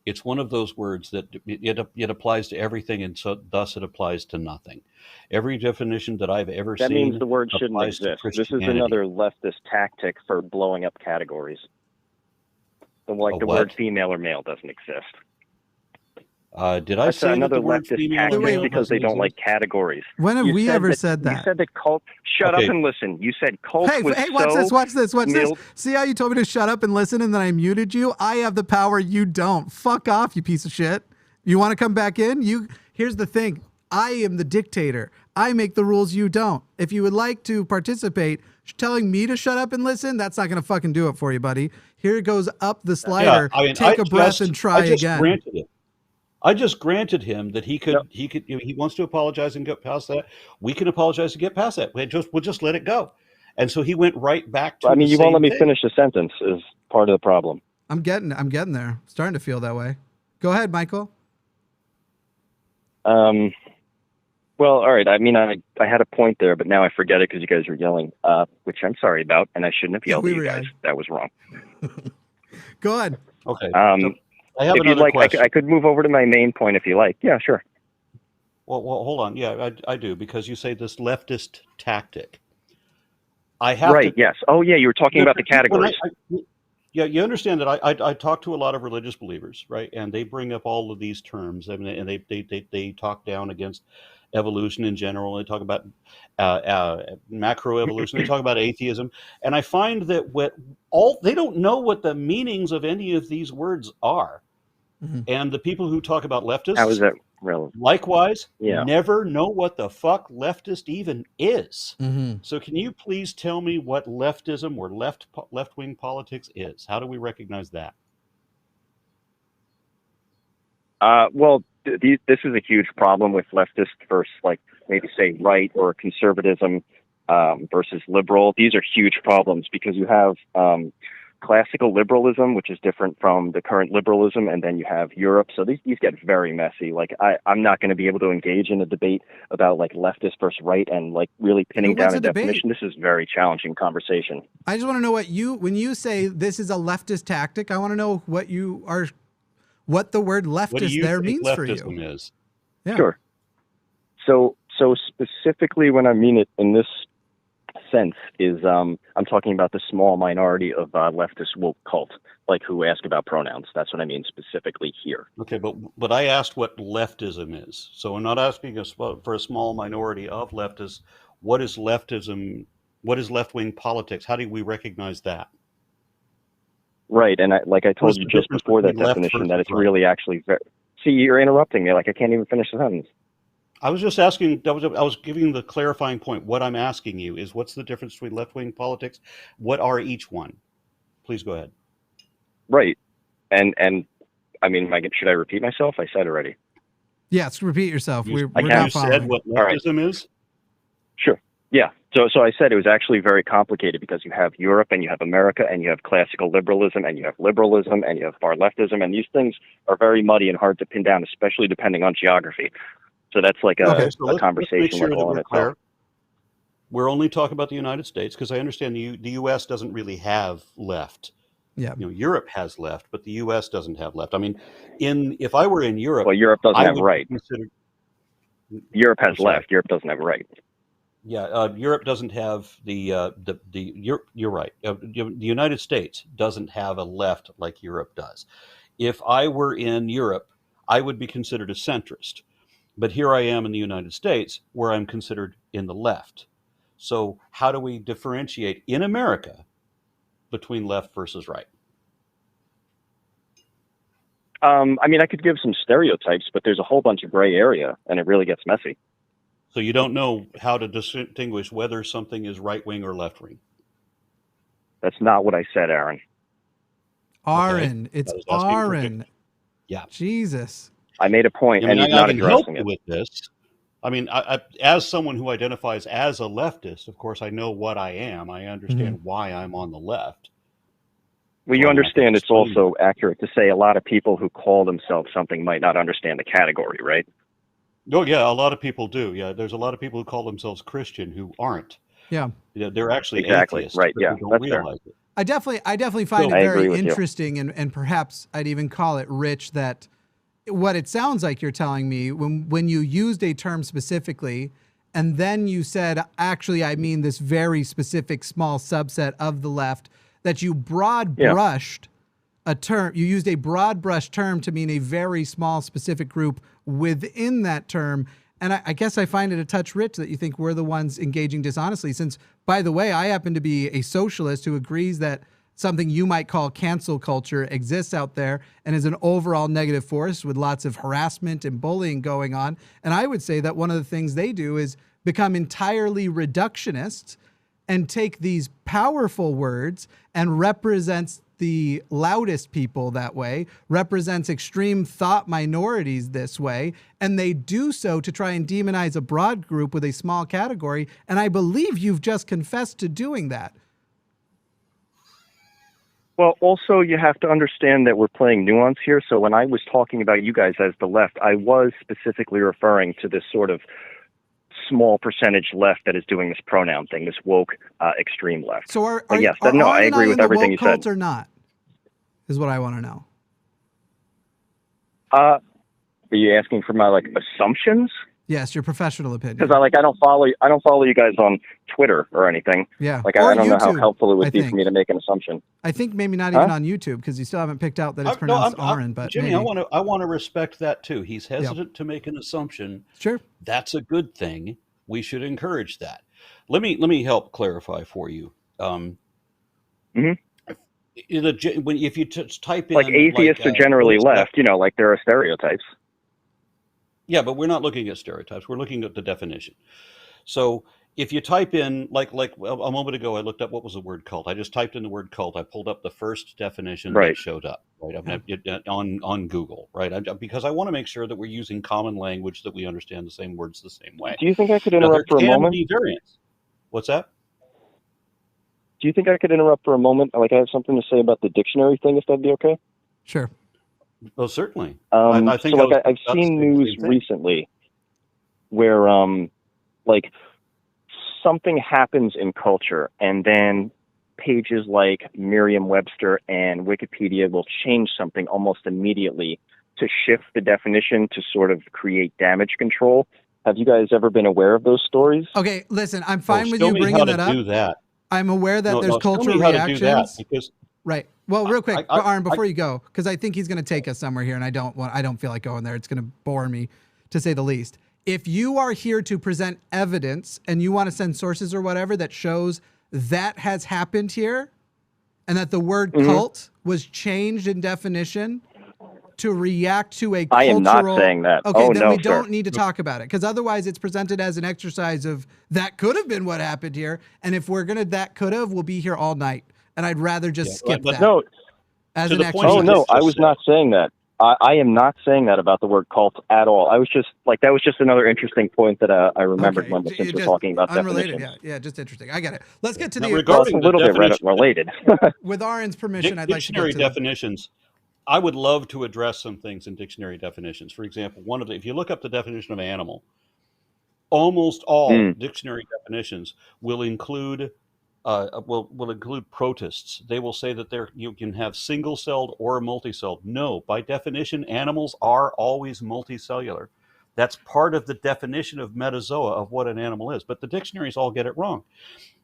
It's one of those words that it applies to everything, and so thus it applies to nothing. Every definition that I've ever seen. That means the word shouldn't exist. This is another leftist tactic for blowing up categories. The word female or male doesn't exist. Did I say another that the word leftist tactic because they don't like categories? When have we ever said that? You said that cult. Shut up and listen. You said cult was watch this. See how you told me to shut up and listen, and then I muted you? I have the power. You don't. Fuck off, you piece of shit. You want to come back in? Here's the thing. I am the dictator. I make the rules, you don't. If you would like to participate, telling me to shut up and listen, that's not going to fucking do it for you, buddy. Here it goes up the slider. Yeah, I mean, take a breath and try again. I just granted him that he could. He wants to apologize and get past that. We can apologize and get past that. We'll just let it go. And so he went right back to. I mean, you won't let me finish the sentence is part of the problem. I'm getting there. Starting to feel that way. Go ahead, Michael. Well, all right. I mean, I had a point there, but now I forget it because you guys were yelling, which I'm sorry about, and I shouldn't have yelled at you guys. That was wrong. Go ahead. Okay. So I have if you'd like, I could move over to my main point if you like. Yeah, sure. Well, hold on. Yeah, I do, because you say this leftist tactic. I have right. Yes. Oh, yeah. You were talking about the categories. Yeah, you understand that I talk to a lot of religious believers, right? And they bring up all of these terms, and they talk down against evolution in general. They talk about macroevolution. They talk about atheism, and I find that they don't know what the meanings of any of these words are. Mm-hmm. And the people who talk about leftists, how is that relevant? Likewise, never know what the fuck leftist even is. Mm-hmm. So can you please tell me what leftism or left-wing politics is? How do we recognize that? Well, this is a huge problem with leftist versus, like, maybe say right or conservatism versus liberal. These are huge problems because you have classical liberalism, which is different from the current liberalism, and then you have Europe. So these get very messy. Like, I'm not going to be able to engage in a debate about, like, leftist versus right and, like, really pinning down a definition. This is a very challenging conversation. I just want to know when you say this is a leftist tactic, I want to know what the word leftist there means for you. Is? Yeah. Sure. So specifically when I mean it in this sense is I'm talking about the small minority of leftist woke cult, like, who ask about pronouns. That's what I mean specifically here. Okay, but I asked what leftism is. So I'm not asking us for a small minority of leftists. What is leftism? What is left-wing politics? How do we recognize that? Right, and like I told you just before that definition, that it's really actually see, you're interrupting me. Like, I can't even finish the sentence. I was just asking. I was giving the clarifying point. What I'm asking you is, what's the difference between left-wing politics? What are each one? Please go ahead. Right, and I mean, should I repeat myself? I said already. Yes, repeat yourself. You said what leftism is? Sure. Yeah. So I said it was actually very complicated because you have Europe and you have America and you have classical liberalism and you have liberalism and you have far leftism, and these things are very muddy and hard to pin down, especially depending on geography. So that's like a conversation sure all in itself. We're only talking about the United States because I understand the U.S. doesn't really have left. Yeah. Europe has left, but the U.S. doesn't have left. I mean, if I were in Europe, well, Europe doesn't have right. Europe has left. Europe doesn't have right. Yeah, Europe doesn't have you're right. The United States doesn't have a left like Europe does. If I were in Europe, I would be considered a centrist. But here I am in the United States, where I'm considered in the left. So how do we differentiate in America between left versus right? I mean, I could give some stereotypes, but there's a whole bunch of gray area, and it really gets messy. So you don't know how to distinguish whether something is right-wing or left-wing? That's not what I said, Aaron. Aaron. Okay. It's Aaron. Yeah. Jesus. I made a point, and he's not addressing it. With this. I mean, I, as someone who identifies as a leftist, of course, I know what I am. I understand why I'm on the left. Well, you understand it's also accurate to say a lot of people who call themselves something might not understand the category, right? Oh, yeah, a lot of people do. Yeah, there's a lot of people who call themselves Christian who aren't. Yeah. They're actually atheists, right? Yeah, don't realize it. I definitely find it very interesting, and perhaps I'd even call it rich that what it sounds like you're telling me when you used a term specifically, and then you said, actually, I mean this very specific small subset of the left, that you broad brushed a term. You used a broad brush term to mean a very small specific group within that term. And I guess I find it a touch rich that you think we're the ones engaging dishonestly, since, by the way, I happen to be a socialist who agrees that something you might call cancel culture exists out there and is an overall negative force with lots of harassment and bullying going on. And I would say that one of the things they do is become entirely reductionist and take these powerful words and represents the loudest people that way, represents extreme thought minorities this way, and they do so to try and demonize a broad group with a small category. And I believe you've just confessed to doing that. Well, also, you have to understand that we're playing nuance here. So when I was talking about you guys as the left, I was specifically referring to this sort of small percentage left that is doing this pronoun thing, this woke extreme left. So I agree with everything you said. Or not, is what I want to know. Are you asking for my assumptions? Yes, your professional opinion. Because I don't follow you guys on Twitter or anything. Yeah, I don't know how helpful it would be for me to make an assumption. I think maybe not even on YouTube, because you still haven't picked out that it's pronounced Aron. But Jimmy, maybe. I want to respect that too. He's hesitant to make an assumption. Sure, that's a good thing. We should encourage that. Let me help clarify for you. If you type in atheists are generally left, there are stereotypes. Yeah, but we're not looking at stereotypes. We're looking at the definition. So if you type in, like a moment ago, I looked up what was the word cult. I just typed in the word cult. I pulled up the first definition that showed up on Google, right? Because I want to make sure that we're using common language, that we understand the same words the same way. Do you think I could interrupt for a moment? There can be variants. What's that? Do you think I could interrupt for a moment? I have something to say about the dictionary thing, if that'd be okay? Sure. Well, certainly. I think I've seen news recently where something happens in culture, and then pages like Merriam-Webster and Wikipedia will change something almost immediately to shift the definition to sort of create damage control. Have you guys ever been aware of those stories? Okay, listen, I'm fine with you bringing that up. Do that. I'm aware that there's cultural reactions. Because right. Well, real quick, Aron, before you go, because I think he's going to take us somewhere here, and I don't feel like going there. It's going to bore me, to say the least. If you are here to present evidence and you want to send sources or whatever that shows that has happened here, and that the word cult was changed in definition to react to a cultural... I am not saying that. Okay, then we don't need to talk about it, because otherwise it's presented as an exercise of that could have been what happened here, and if we're going to that could have, we'll be here all night. And I'd rather just skip that. No, as an exercise. Oh, no, I was not saying that. I am not saying that about the word cult at all. I was just that was just another interesting point that I remembered since we're talking about unrelated, definitions. Yeah, just interesting. I get it. Let's get to now, the regarding a little bit related. With Aron's permission, I'd like to get to dictionary definitions. I would love to address some things in dictionary definitions. For example, if you look up the definition of animal, almost all dictionary definitions will include protists. They will say that you can have single-celled or multicelled. No, by definition, animals are always multicellular. That's part of the definition of metazoa of what an animal is. But the dictionaries all get it wrong.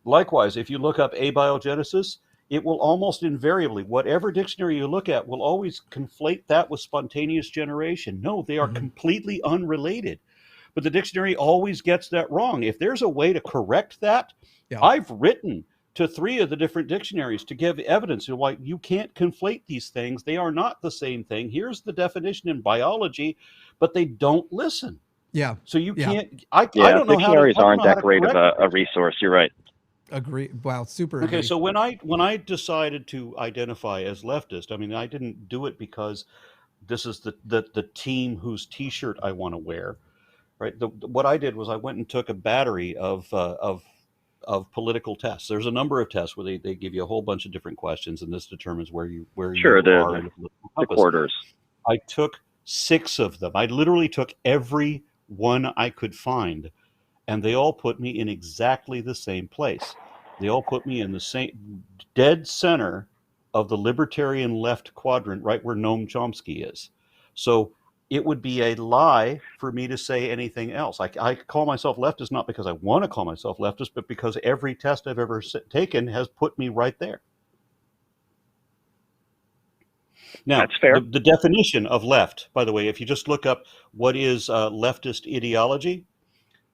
Likewise, if you look up abiogenesis, it will almost invariably, whatever dictionary you look at, will always conflate that with spontaneous generation. No, they are completely unrelated. But the dictionary always gets that wrong. If there's a way to correct that, I've written to 3 of the different dictionaries to give evidence of why you can't conflate these things. They are not the same thing. Here's the definition in biology, but they don't listen. Yeah. So you can't. I don't know dictionaries aren't that great of a resource. You're right. Agree. Wow, super. Okay, agree. so when I decided to identify as leftist, I mean, I didn't do it because this is the team whose T-shirt I want to wear, right? What I did was I went and took a battery of political tests. There's a number of tests where they give you a whole bunch of different questions, and this determines where you are in the quarters. I took 6 of them. I literally took every one I could find, and they all put me in exactly the same place. They all put me in the same dead center of the libertarian left quadrant, right where Noam Chomsky is. So it would be a lie for me to say anything else. I call myself leftist not because I want to call myself leftist, but because every test I've ever taken has put me right there. Now, that's fair. The definition of left, by the way, if you just look up what is leftist ideology,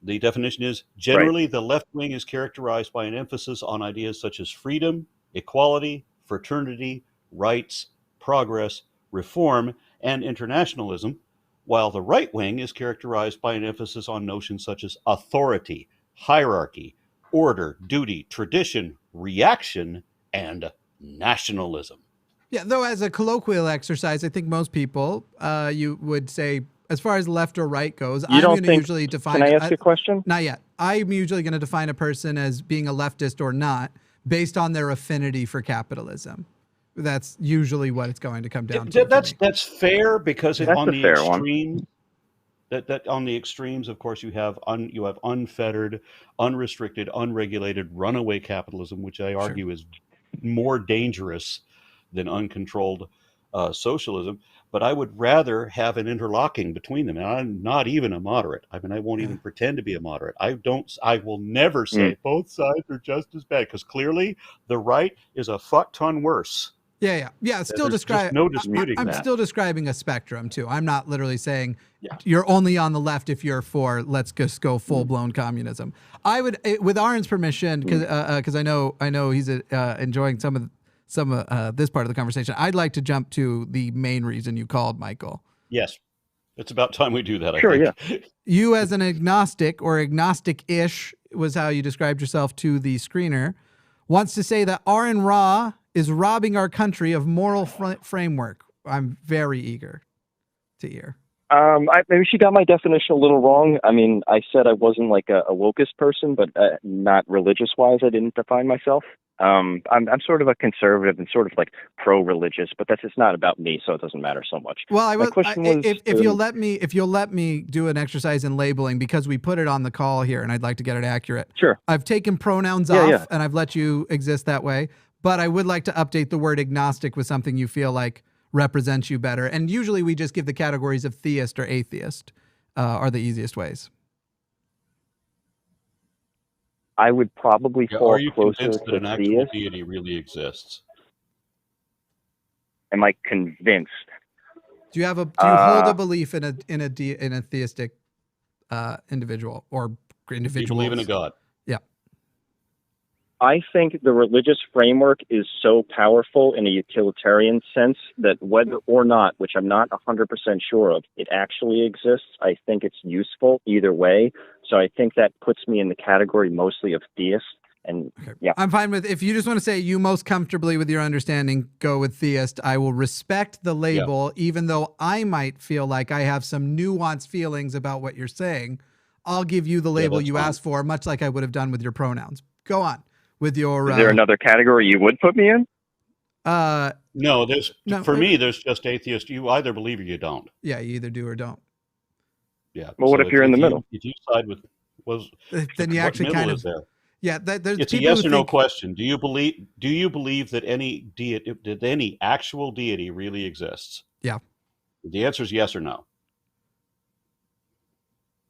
the definition is generally the left wing is characterized by an emphasis on ideas such as freedom, equality, fraternity, rights, progress, reform, and internationalism, while the right wing is characterized by an emphasis on notions such as authority, hierarchy, order, duty, tradition, reaction, and nationalism. Yeah, though as a colloquial exercise, I think most people, you would say, as far as left or right goes, I'm going to usually define... Can I ask you a question? Not yet. I'm usually going to define a person as being a leftist or not based on their affinity for capitalism. That's usually what it's going to come down to. That's fair, because on the extreme, on the extremes, of course, you have unfettered, unrestricted, unregulated runaway capitalism, which I argue is more dangerous than uncontrolled socialism. But I would rather have an interlocking between them. And I'm not even a moderate. I mean, I won't even pretend to be a moderate. I will never say both sides are just as bad, because clearly the right is a fuck ton worse. Yeah. Still describe. No disputing I'm that. still describing a spectrum too. I'm not literally saying you're only on the left if you're for let's just go full blown communism. I would, with Aron's permission, because I know he's enjoying some of this part of the conversation. I'd like to jump to the main reason you called, Michael. Yes, it's about time we do that. Sure, I think. yeah. You, as an agnostic or agnostic-ish, was how you described yourself to the screener, wants to say that Aron Ra is robbing our country of moral framework. I'm very eager to hear. Maybe she got my definition a little wrong. I mean, I said I wasn't like a wokest person, but not religious-wise. I didn't define myself. I'm sort of a conservative and sort of like pro-religious, but it's not about me, so it doesn't matter so much. Well, if you'll let me do an exercise in labeling, because we put it on the call here, and I'd like to get it accurate. Sure. I've taken pronouns off, and I've let you exist that way. But I would like to update the word agnostic with something you feel like represents you better. And usually we just give the categories of theist or atheist are the easiest ways. I would probably fall Are you closer convinced to that an actual theist. deity really exists? Am I convinced? Do you hold a belief in a theistic individual or individuals? Do you believe in a God? Yeah. I think the religious framework is so powerful in a utilitarian sense that whether or not, which I'm not 100% sure of, it actually exists, I think it's useful either way. So I think that puts me in the category mostly of theist. And yeah, I'm fine with, if you just want to say you most comfortably with your understanding, go with theist. I will respect the label, even though I might feel like I have some nuanced feelings about what you're saying. I'll give you the label you asked for, much like I would have done with your pronouns. Go on with your. Is there another category you would put me in? No, for me, there's just atheist. You either believe or you don't. Yeah, you either do or don't. Yeah. Well, what if you're in the middle? If you side with, then you actually kind of. Yeah, it's a yes or no question. Do you believe that any actual deity really exists? Yeah. The answer is yes or no.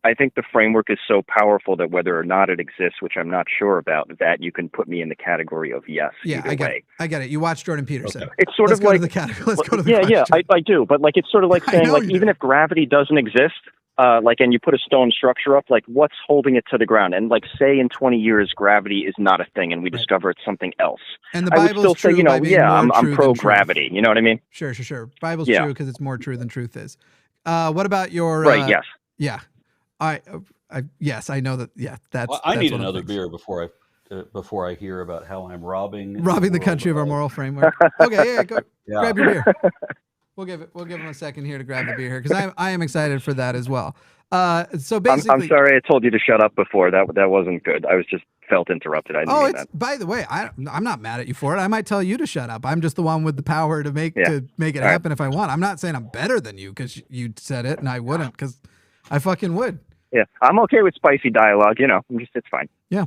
I think the framework is so powerful that whether or not it exists, which I'm not sure about, that you can put me in the category of yes. Yeah, I get it. You watch Jordan Peterson. Okay. It's sort of like let's go to the question. Yeah, I do. But like, it's sort of like saying, like, even if gravity doesn't exist, and you put a stone structure up, like, what's holding it to the ground? And like, say in 20 years, gravity is not a thing, and we discover it's something else. And the Bible's I would still true say, I'm pro gravity. You know what I mean? Sure. Bible's true because it's more true than truth is. What about your? Right. Yes. Yeah. Yes, I know that. Yeah, that's. Well, I need another beer before I hear about how I'm robbing the country of our moral framework. Okay, go grab your beer. We'll give him a second here to grab the beer here, because I am excited for that as well. So basically, I'm sorry I told you to shut up before. That wasn't good. I was just felt interrupted. I didn't mean that. By the way, I'm not mad at you for it. I might tell you to shut up. I'm just the one with the power to make it happen if I want. I'm not saying I'm better than you because you said it and I wouldn't, because I fucking would. Yeah, I'm okay with spicy dialogue. It's fine. Yeah.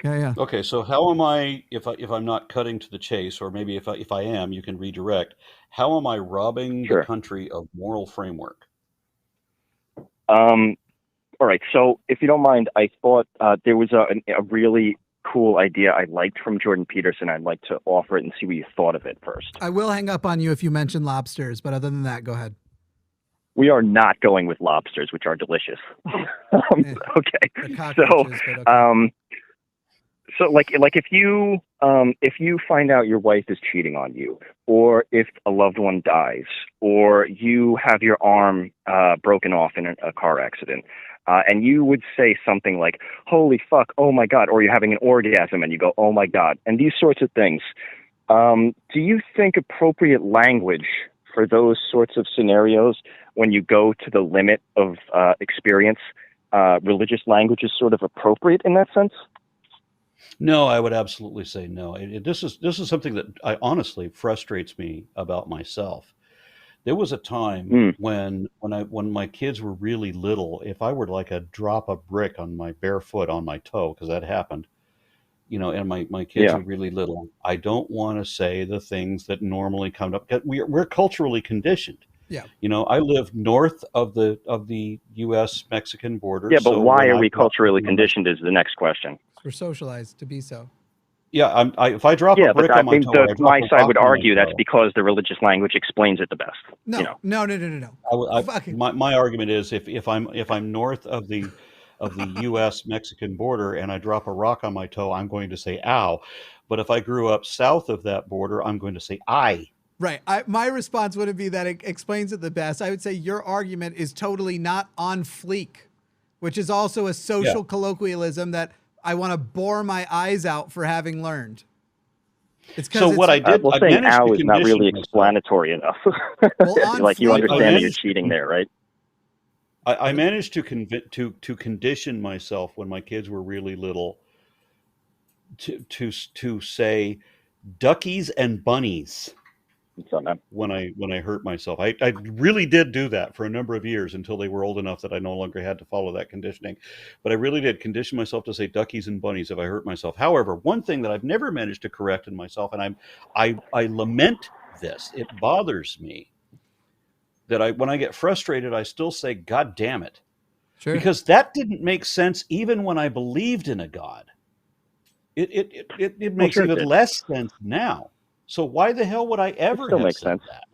Yeah. Okay, so how am I, if I'm not cutting to the chase, or maybe if I am, you can redirect. How am I robbing the country of moral framework? All right. So, if you don't mind, I thought there was a really cool idea I liked from Jordan Peterson. I'd like to offer it and see what you thought of it first. I will hang up on you if you mention lobsters, but other than that, go ahead. We are not going with lobsters, which are delicious. Okay. So, like if you if you find out your wife is cheating on you, or if a loved one dies, or you have your arm broken off in a car accident, and you would say something like, holy fuck, oh my God, or you're having an orgasm and you go, oh my God, and these sorts of things, do you think appropriate language for those sorts of scenarios, when you go to the limit of experience, religious language is sort of appropriate in that sense? No, I would absolutely say no. This is something that honestly frustrates me about myself. There was a time when my kids were really little, if I were like a drop of brick on my bare foot on my toe, because that happened, and my kids are really little, I don't want to say the things that normally come up. We're culturally conditioned. Yeah. I live north of the U.S. Mexican border. Yeah, but why are we culturally conditioned is the next question. We're socialized to be so. Yeah, if I drop a brick on my toe, my side would argue that's because the religious language explains it the best. No. My argument is if I'm north of the U.S. Mexican border and I drop a rock on my toe, I'm going to say ow. But if I grew up south of that border, I'm going to say I. Right. My response wouldn't be that it explains it the best. I would say your argument is totally not on fleek, which is also a social colloquialism that I want to bore my eyes out for having learned. It's so what I did. Well, saying "ow" is not really explanatory enough. Well, like you understand that you're cheating there, right? I managed to condition myself when my kids were really little to say duckies and bunnies. When I hurt myself, I really did do that for a number of years until they were old enough that I no longer had to follow that conditioning. But I really did condition myself to say duckies and bunnies if I hurt myself. However, one thing that I've never managed to correct in myself, and I lament this, it bothers me that when I get frustrated, I still say God damn it, because that didn't make sense even when I believed in a God. It makes even less sense now. So why the hell would I ever have said that?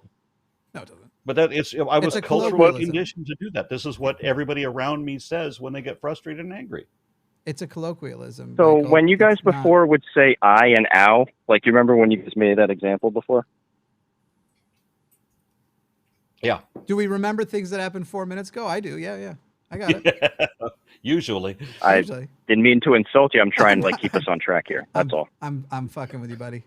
No, it doesn't. But I was culturally conditioned to do that. This is what everybody around me says when they get frustrated and angry. It's a colloquialism. So Michael, when you guys before would say I and ow, like you remember when you just made that example before? Yeah. Do we remember things that happened 4 minutes ago? I do. Yeah. I got it. Usually. I didn't mean to insult you. I'm trying to keep us on track here. That's all. I'm fucking with you, buddy.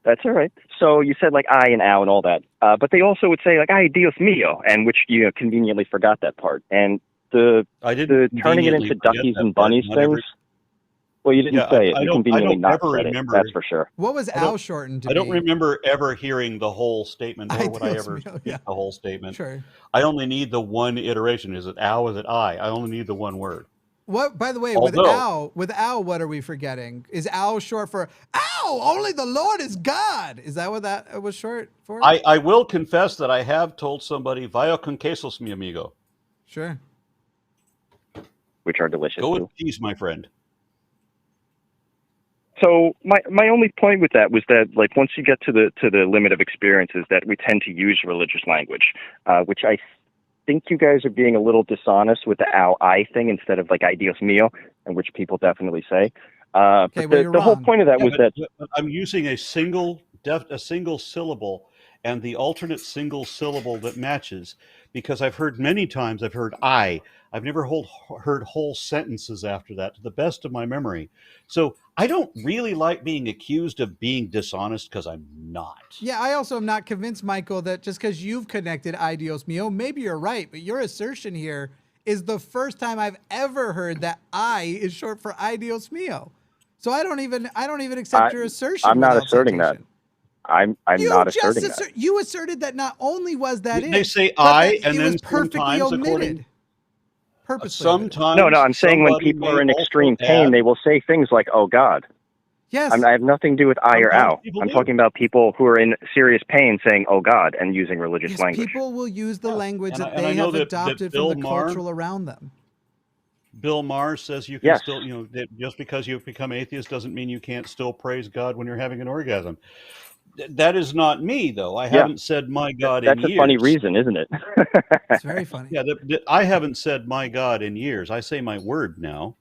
That's all right. So you said I and ow and all that, but they also would say ay Dios mío, and which you conveniently forgot that part. And the turning it into duckies and bunnies things. Well, you didn't say it. You conveniently not said it. That's for sure. What was ow shortened to? I don't remember ever hearing the whole statement, nor would I ever speak the whole statement. Sure. I only need the one iteration. Is it ow? Is it I only need the one word. What, by the way, with ow, what are we forgetting? Is ow short for ow? Only the Lord is God. Is that what that was short for? I will confess that I have told somebody vaya con quesos, mi amigo. Sure. Which are delicious. Go with cheese, my friend. So my only point with that was that once you get to the limit of experiences, that we tend to use religious language, which I think you guys are being a little dishonest with the ow I thing instead of ay Dios mío, and which people definitely say. But the whole point of that was that I'm using a single syllable and the alternate single syllable that matches, because I've heard many times I've never heard whole sentences after that, to the best of my memory. So I don't really like being accused of being dishonest, because I'm not. Yeah, I also am not convinced, Michael, that just because you've connected ay Dios mío, maybe you're right, but your assertion here is the first time I've ever heard that I is short for ay Dios mío. So I don't even accept your assertion. I'm not asserting that. I'm not asserting that. You asserted that not only was that they say I, and then perfectly omitted. Purposely. Sometimes. No, I'm saying when people are in extreme pain, they will say things like, oh God. Yes. I have nothing to do with I or ow. I'm talking about people who are in serious pain saying, oh God, and using religious language. People will use the language that they have adopted from the cultural around them. Bill Maher says you can still, that just because you've become atheist doesn't mean you can't still praise God when you're having an orgasm. That is not me, though. I haven't said my God in years. That's a funny reason, isn't it? It's very funny. Yeah, I haven't said my God in years. I say my word now.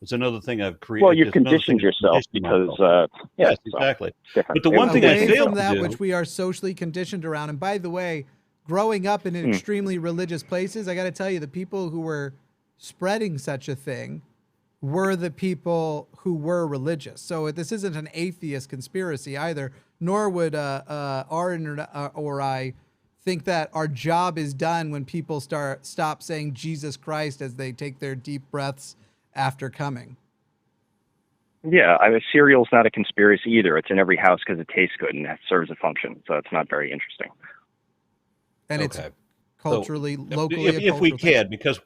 It's another thing I've created. Well, you've conditioned yourself because, yes, exactly. But the one thing I failed from that, to do, which we are socially conditioned around. And by the way, growing up in extremely religious places, I got to tell you, the people who were spreading such a thing were the people who were religious. So this isn't an atheist conspiracy either, nor would Aron or I think that our job is done when people stop saying Jesus Christ as they take their deep breaths after coming. Yeah, I mean, cereal's not a conspiracy either. It's in every house because it tastes good and that serves a function. So it's not very interesting. And it's culturally, locally, if we can, because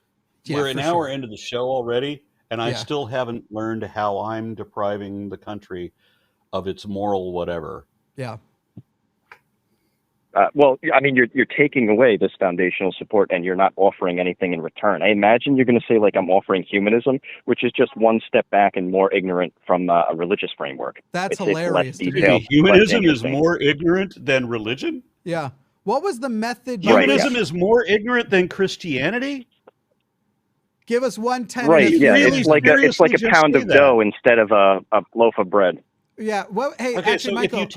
we're an hour into the show already, and I still haven't learned how I'm depriving the country of its moral whatever. Yeah. Well, I mean, you're taking away this foundational support and you're not offering anything in return. I imagine you're going to say, like, I'm offering humanism, which is just one step back and more ignorant from a religious framework. That's hilarious. Humanism is more ignorant than religion? Yeah. What was the method? Humanism is more ignorant than Christianity? Give us 1/10. Right, yeah. It's like a pound of dough instead of a loaf of bread. Yeah. Well, hey, okay, actually, so Michael,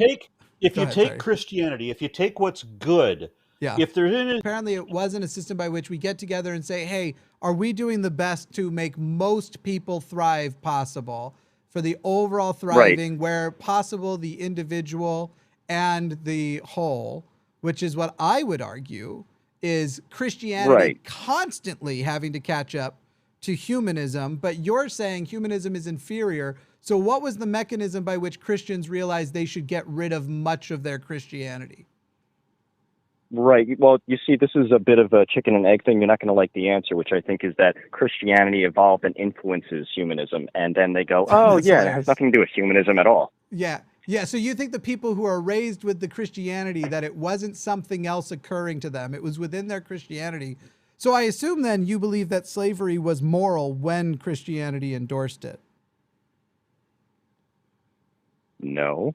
if you take Christianity, if you take what's good, if there's apparently it wasn't a system by which we get together and say, hey, are we doing the best to make most people thrive possible for the overall thriving, where possible the individual and the whole, which is what I would argue is Christianity constantly having to catch up to humanism, but you're saying humanism is inferior. So what was the mechanism by which Christians realized they should get rid of much of their Christianity? Right. Well, you see, this is a bit of a chicken and egg thing. You're not going to like the answer, which I think is that Christianity evolved and influences humanism. And then they go, oh, yeah, it has nothing to do with humanism at all. Yeah. Yeah. So you think the people who are raised with the Christianity, that it wasn't something else occurring to them. It was within their Christianity. So I assume then you believe that slavery was moral when Christianity endorsed it. No.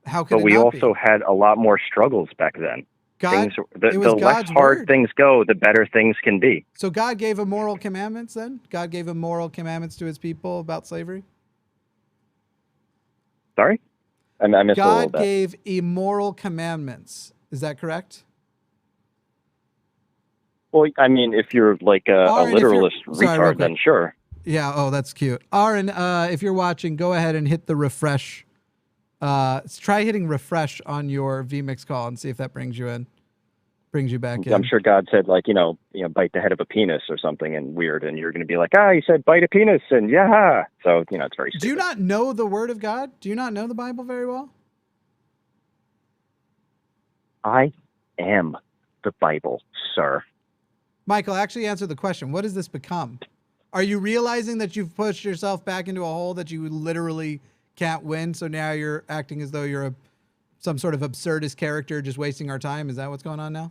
How could but we also had a lot more struggles back then. God, the less hard things go, the better things can be. So God gave him moral commandments then? God gave him moral commandments to his people about slavery? Sorry? I missed a little God bit. gave immoral commandments. Is that correct? Well, I mean, if you're like a literalist retard, then sure. Yeah, oh, that's cute. Aron, if you're watching, go ahead and hit the refresh. Try hitting refresh on your vMix call and see if that brings you back in. I'm sure God said, like, you know, bite the head of a penis or something and weird, and you're going to be like, he said bite a penis, and yeah. So, it's very stupid. Do you not know the Word of God? Do you not know the Bible very well? I am the Bible, sir. Michael, actually answer the question. What does this become? Are you realizing that you've pushed yourself back into a hole that you literally can't win? So now you're acting as though you're some sort of absurdist character just wasting our time? Is that what's going on now?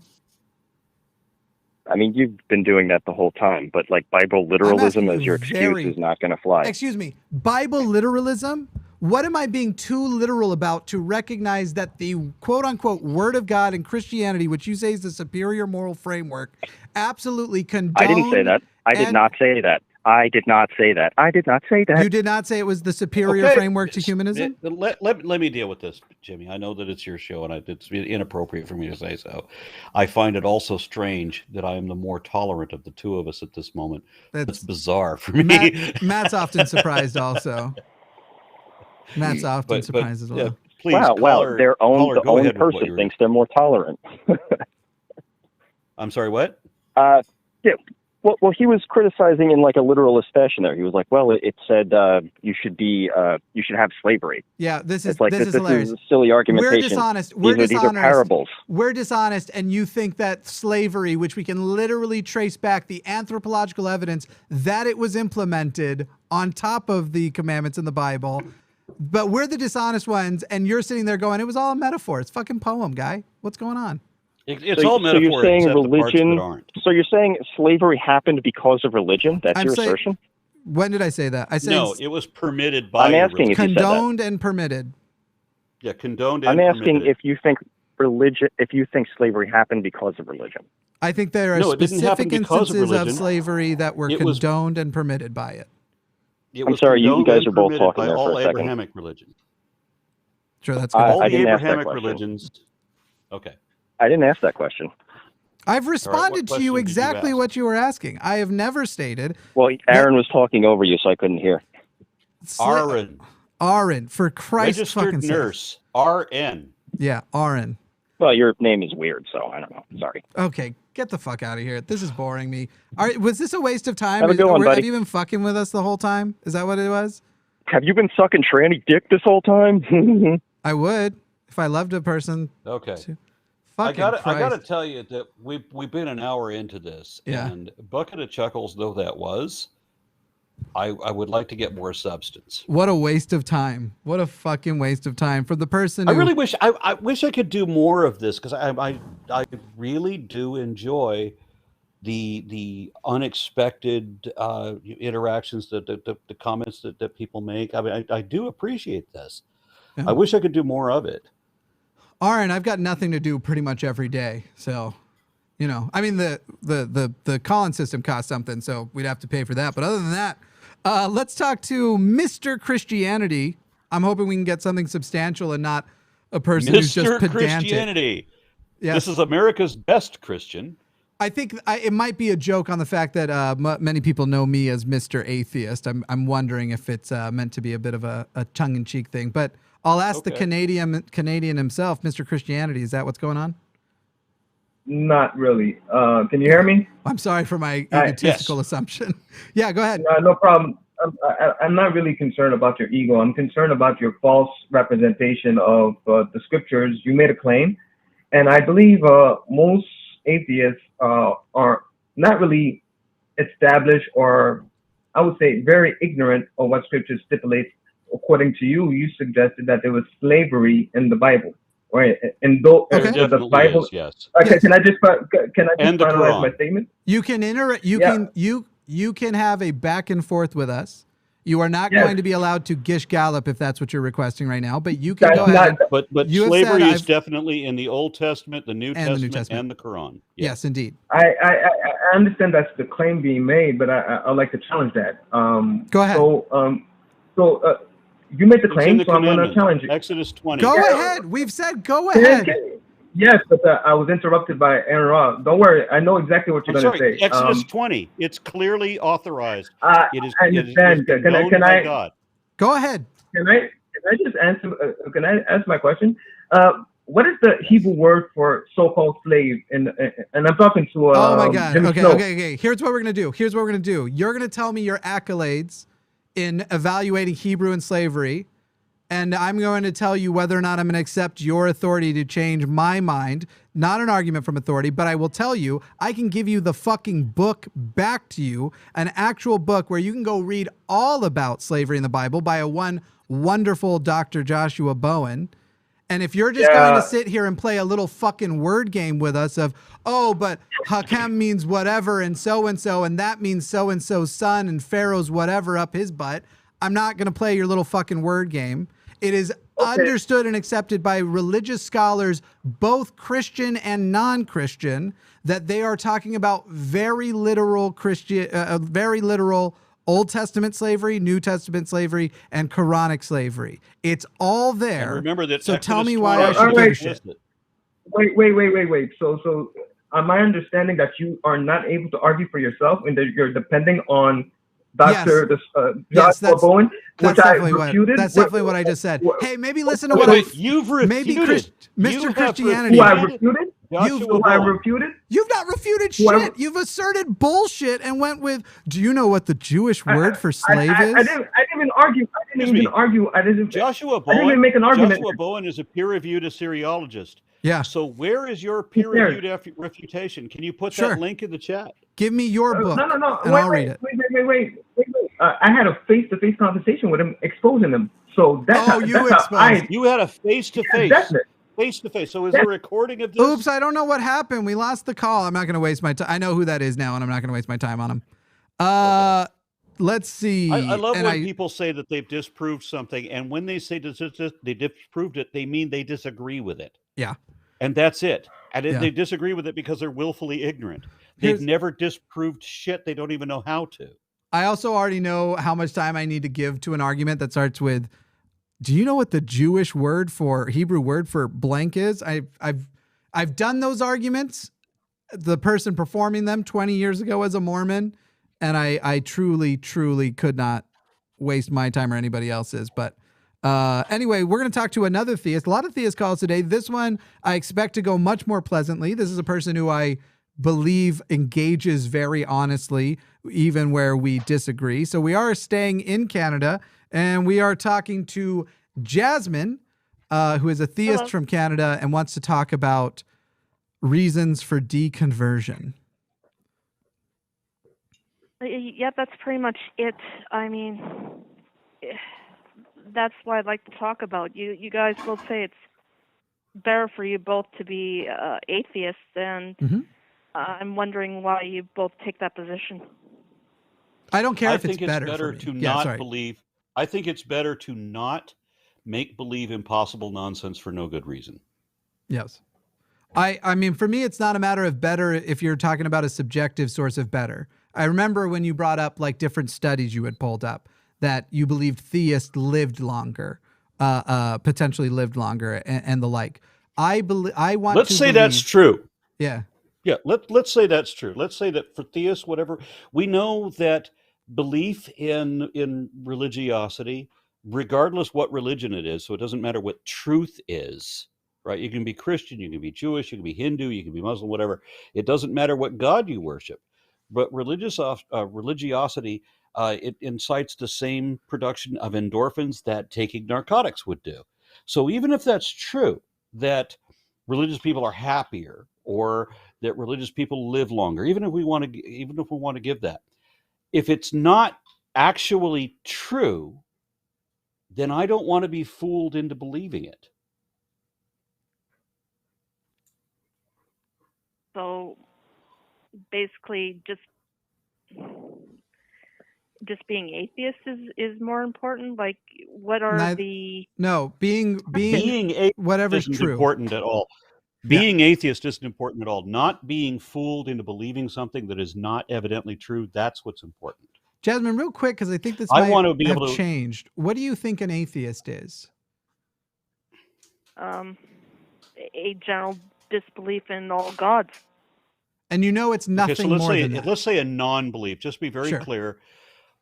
I mean, you've been doing that the whole time, but like Bible literalism as your excuse is not going to fly. Excuse me, Bible literalism? What am I being too literal about to recognize that the quote-unquote Word of God in Christianity, which you say is the superior moral framework, absolutely condoned? I didn't say that. I did not say that. I did not say that. I did not say that. You did not say it was the superior framework to humanism? Let me deal with this, Jimmy. I know that it's your show, and it's inappropriate for me to say so. I find it also strange that I am the more tolerant of the two of us at this moment. That's bizarre for me. Matt's often surprised also. Matt's often surprised as well. Yeah, please, wow. The own person thinks they're more tolerant. I'm sorry, what? Yeah. Well, he was criticizing in like a literalist fashion there. He was like, well, it said you should have slavery. Yeah, this is This hilarious. is a silly argumentation. We're dishonest. These are parables. We're dishonest, and you think that slavery, which we can literally trace back the anthropological evidence that it was implemented on top of the commandments in the Bible, but we're the dishonest ones, and you're sitting there going, it was all a metaphor. It's fucking poem, guy. What's going on? It's all metaphor. So you're saying religion? Aren't. So you're saying slavery happened because of religion? That's your assertion? When did I say that? I said no. It was permitted by. I'm asking if condoned and permitted. Yeah, condoned. And I'm asking permitted. if you think religion, if you think slavery happened because of religion. I think there are specific instances of slavery that were condoned and permitted by it. I'm sorry, you guys are both talking by there all for a second. Abrahamic religions. Sure, that's good. All I the didn't ask that Abrahamic question. religions. Okay. I didn't ask that question. I've responded to you exactly ask? what you were asking. I have never stated. Well, Aaron was talking over you, so I couldn't hear. Aron, for Christ's fucking sake. Registered nurse. RN. Yeah, Aron. Well, your name is weird, so I don't know. Sorry. Okay, get the fuck out of here. This is boring me. All right, was this a waste of time? Have a good one, buddy. Have you been fucking with us the whole time? Is that what it was? Have you been sucking tranny dick this whole time? I would if I loved a person. Okay. I gotta tell you that we've been an hour into this, yeah. And bucket of chuckles though that was, I would like to get more substance. What a waste of time! What a fucking waste of time for the person. I really wish I wish I could do more of this because I really do enjoy the unexpected interactions, the comments that people make. I mean, I do appreciate this. Yeah. I wish I could do more of it. Aron, I've got nothing to do pretty much every day, so you know. I mean, the call-in system costs something, so we'd have to pay for that. But other than that, let's talk to Mr. Christianity. I'm hoping we can get something substantial and not a person who's just pedantic. Christianity. Yes. This is America's best Christian. I think it might be a joke on the fact that many people know me as Mr. Atheist. I'm wondering if it's meant to be a bit of a tongue-in-cheek thing, but I'll ask the Canadian himself, Mr. Christianity. Is that what's going on? Not really. Can you hear me? I'm sorry for my egotistical assumption. Yeah, go ahead. No problem. I'm not really concerned about your ego. I'm concerned about your false representation of the scriptures. You made a claim, and I believe most atheists are not really established, or I would say very ignorant of what scripture stipulates. According to you, you suggested that there was slavery in the Bible, right? And though the Bible, yes. Okay, yes. Can I just and finalize my statement? You can you can have a back and forth with us. You are not going to be allowed to gish gallop if that's what you're requesting right now, but you can go ahead. But slavery is definitely in the Old Testament, the New Testament, and the Quran. Yes, indeed. I understand that's the claim being made, but I'd like to challenge that. Go ahead. So you made the claim, so I'm going to challenge it. Exodus 20. Go ahead. We've said go ahead. Yes, but I was interrupted by Aron Ra. Don't worry. I know exactly what you're going to say. Exodus 20. It's clearly authorized. It is, I understand. Can I? God. Go ahead. Can I just answer? Can I ask my question? What is the Hebrew word for so-called slave? And I'm talking to. Oh my God. Okay. Here's what we're going to do. You're going to tell me your accolades in evaluating Hebrew and slavery, and I'm going to tell you whether or not I'm going to accept your authority to change my mind. Not an argument from authority, but I will tell you, I can give you the fucking book back to you, an actual book where you can go read all about slavery in the Bible by a wonderful Dr. Joshua Bowen. And if you're just going to sit here and play a little fucking word game with us of, oh, but Hakem means whatever and that means so-and-so's son and Pharaoh's whatever up his butt, I'm not going to play your little fucking word game. It is understood and accepted by religious scholars, both Christian and non-Christian, that they are talking about very literal Old Testament slavery, New Testament slavery, and Quranic slavery. It's all there. And remember that. So Exodus tell me why I should give a shit. Wait. So am I understanding that you are not able to argue for yourself and that you're depending on Dr. Joshua Bowen, which I refuted? That's definitely what I just said. Hey, maybe listen to what you've refuted. Mr. Christianity. Who I refuted? I refuted? You've not refuted shit. You've asserted bullshit and went with, do you know what the Jewish word for slave is? I didn't even argue. Joshua Bowen, I didn't even make an argument. Joshua Bowen is a peer-reviewed Assyriologist. Yeah. So where is your peer-reviewed refutation? Can you put that link in the chat? Give me your book. No. And I'll read it. Wait. I had a face-to-face conversation with him, exposing him. So that's you had a face-to-face. Face-to-face. So is there a recording of this? Oops, I don't know what happened. We lost the call. I'm not going to waste my time. I know who that is now, and I'm not going to waste my time on him. Let's see. I love when people say that they've disproved something, and when they say they disproved it, they mean they disagree with it. Yeah. And that's it. And they disagree with it because they're willfully ignorant. They've never disproved shit. They don't even know how to. I also already know how much time I need to give to an argument that starts with, do you know what the Jewish word for Hebrew word for blank is? I've done those arguments, the person performing them 20 years ago as a Mormon, and I truly, truly could not waste my time or anybody else's. But anyway, we're going to talk to another theist. A lot of theist calls today. This one I expect to go much more pleasantly. This is a person who I believe engages very honestly, even where we disagree. So we are staying in Canada, and we are talking to Jasmine, who is a theist from Canada and wants to talk about reasons for deconversion. Yeah, that's pretty much it. I mean, that's what I'd like to talk about. You guys both say it's better for you both to be atheists, and I'm wondering why you both take that position. I don't care if it's better for me. To not believe. I think it's better to not make believe impossible nonsense for no good reason. Yes. I mean, for me, it's not a matter of better if you're talking about a subjective source of better. I remember when you brought up like different studies you had pulled up that you believed theists lived longer, potentially lived longer and the like. Let's say that's true. Yeah. Yeah, let's say that's true. Let's say that for theists, whatever, we know that belief in religiosity, regardless what religion it is, so it doesn't matter what truth is, right? You can be Christian, you can be Jewish, you can be Hindu, you can be Muslim, whatever. It doesn't matter what God you worship. But religiosity, it incites the same production of endorphins that taking narcotics would do. So even if that's true, that religious people are happier, or that religious people live longer, even if we want to give that, if it's not actually true, then I don't want to be fooled into believing it. So basically just being atheist is more important. Like, what are being whatever's isn't true important at all. Being atheist isn't important at all. Not being fooled into believing something that is not evidently true, that's what's important. Jasmine, real quick, because I think this might have changed. What do you think an atheist is? A general disbelief in all gods. And it's nothing more than that. Let's say a non-belief. Just be very clear.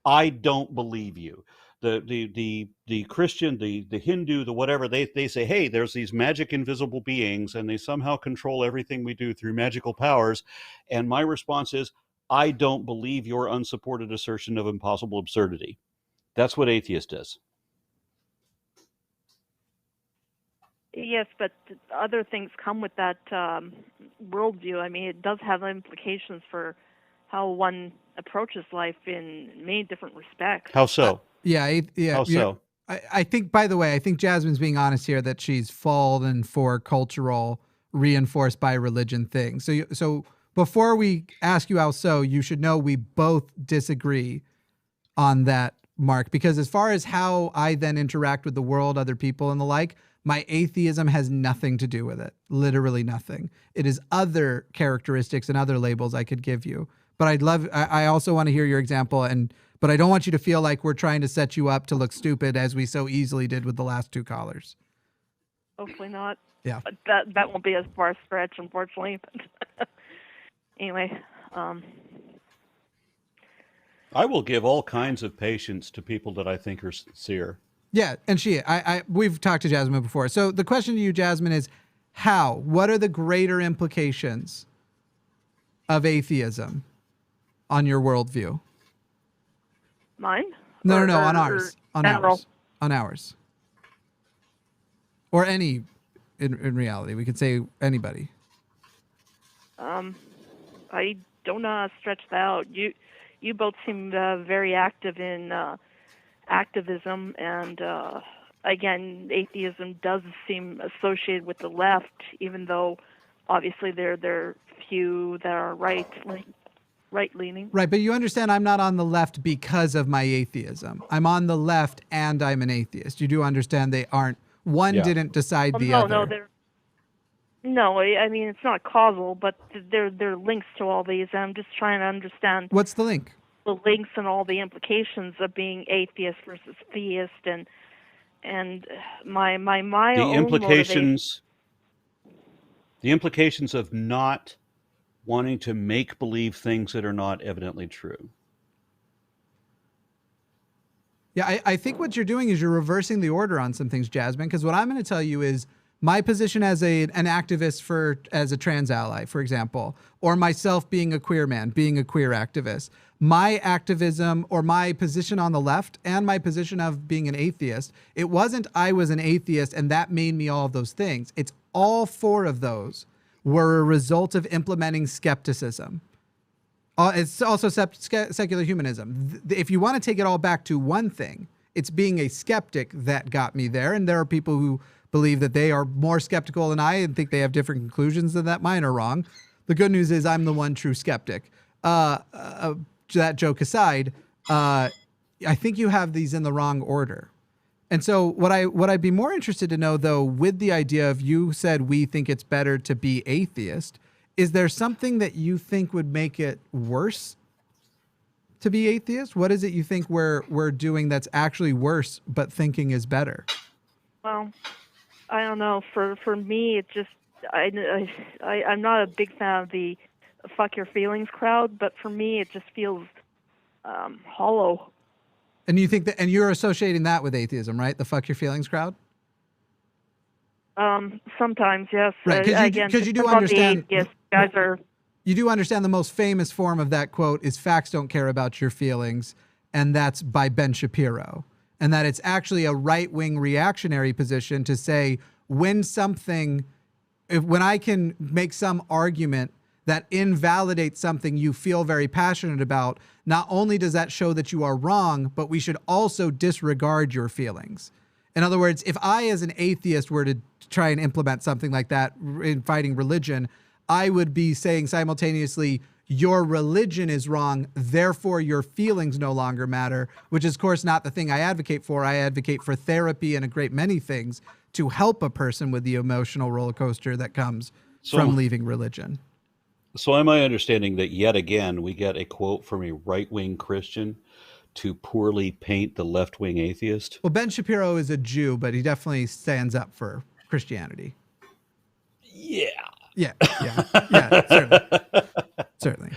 I don't believe you. The Christian, the Hindu, the whatever, they say, hey, there's these magic invisible beings and they somehow control everything we do through magical powers. And my response is, I don't believe your unsupported assertion of impossible absurdity. That's what atheist is. Yes, but other things come with that worldview. I mean, it does have implications for how one approaches life in many different respects. How so? How so? I think, by the way, I think Jasmine's being honest here that she's fallen for cultural reinforced by religion things. So before we ask you how so, you should know we both disagree on that, Mark, because as far as how I then interact with the world, other people and the like, my atheism has nothing to do with it. Literally nothing. It is other characteristics and other labels I could give you. But I also want to hear your example, but I don't want you to feel like we're trying to set you up to look stupid as we so easily did with the last two callers. Hopefully not. Yeah. That won't be as far a stretch, unfortunately. But anyway. I will give all kinds of patience to people that I think are sincere. Yeah, and we've talked to Jasmine before. So the question to you, Jasmine, is how? What are the greater implications of atheism on your worldview? Mine? No, on ours. On ours. Or any, in reality. We could say anybody. I don't stretch that out. You both seem very active in activism, and again, atheism does seem associated with the left, even though obviously there are few that are right-leaning. Right, but you understand I'm not on the left because of my atheism. I'm on the left and I'm an atheist. You do understand they aren't, one didn't decide the other. No, I mean, it's not causal, but there are links to all these. I'm just trying to understand. What's the link? the links and all the implications of being atheist versus theist, and my the own implications. The implications of not wanting to make believe things that are not evidently true. Yeah, I think what you're doing is you're reversing the order on some things, Jasmine, because what I'm going to tell you is my position as an activist as a trans ally, for example, or myself being a queer man, being a queer activist, my activism or my position on the left and my position of being an atheist, it wasn't I was an atheist and that made me all of those things. It's all four of those were a result of implementing skepticism. It's also secular humanism. If you want to take it all back to one thing, it's being a skeptic that got me there. And there are people who believe that they are more skeptical than I and think they have different conclusions than that. Mine are wrong. The good news is I'm the one true skeptic. That joke aside, I think you have these in the wrong order. And so what I'd be more interested to know, though, with the idea of you said we think it's better to be atheist, is there something that you think would make it worse to be atheist? What is it you think we're doing that's actually worse but thinking is better? Well, I don't know. For me, it just I'm not a big fan of the fuck your feelings crowd, but for me, it just feels hollow. And you think that, and you're associating that with atheism, right? The fuck your feelings crowd? Sometimes, yes. Right, because you do understand. Yes, guys are. You do understand the most famous form of that quote is "Facts don't care about your feelings," and that's by Ben Shapiro. And that it's actually a right-wing reactionary position to say when I can make some argument that invalidates something you feel very passionate about, not only does that show that you are wrong, but we should also disregard your feelings. In other words, if I as an atheist were to try and implement something like that in fighting religion, I would be saying simultaneously, your religion is wrong, therefore your feelings no longer matter, which is, of course, not the thing I advocate for. I advocate for therapy and a great many things to help a person with the emotional roller coaster that comes from leaving religion. So am I understanding that yet again we get a quote from a right-wing Christian to poorly paint the left-wing atheist? Well, Ben Shapiro is a Jew, but he definitely stands up for Christianity. Yeah. Yeah, certainly. Certainly.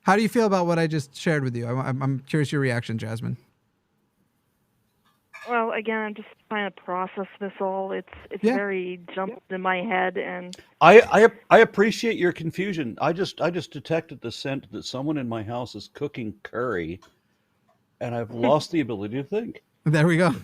How do you feel about what I just shared with you? I'm curious your reaction, Jasmine. Well, again, I'm just trying to process this all. It's very jumped in my head, and I appreciate your confusion. I just detected the scent that someone in my house is cooking curry, and I've lost the ability to think. There we go.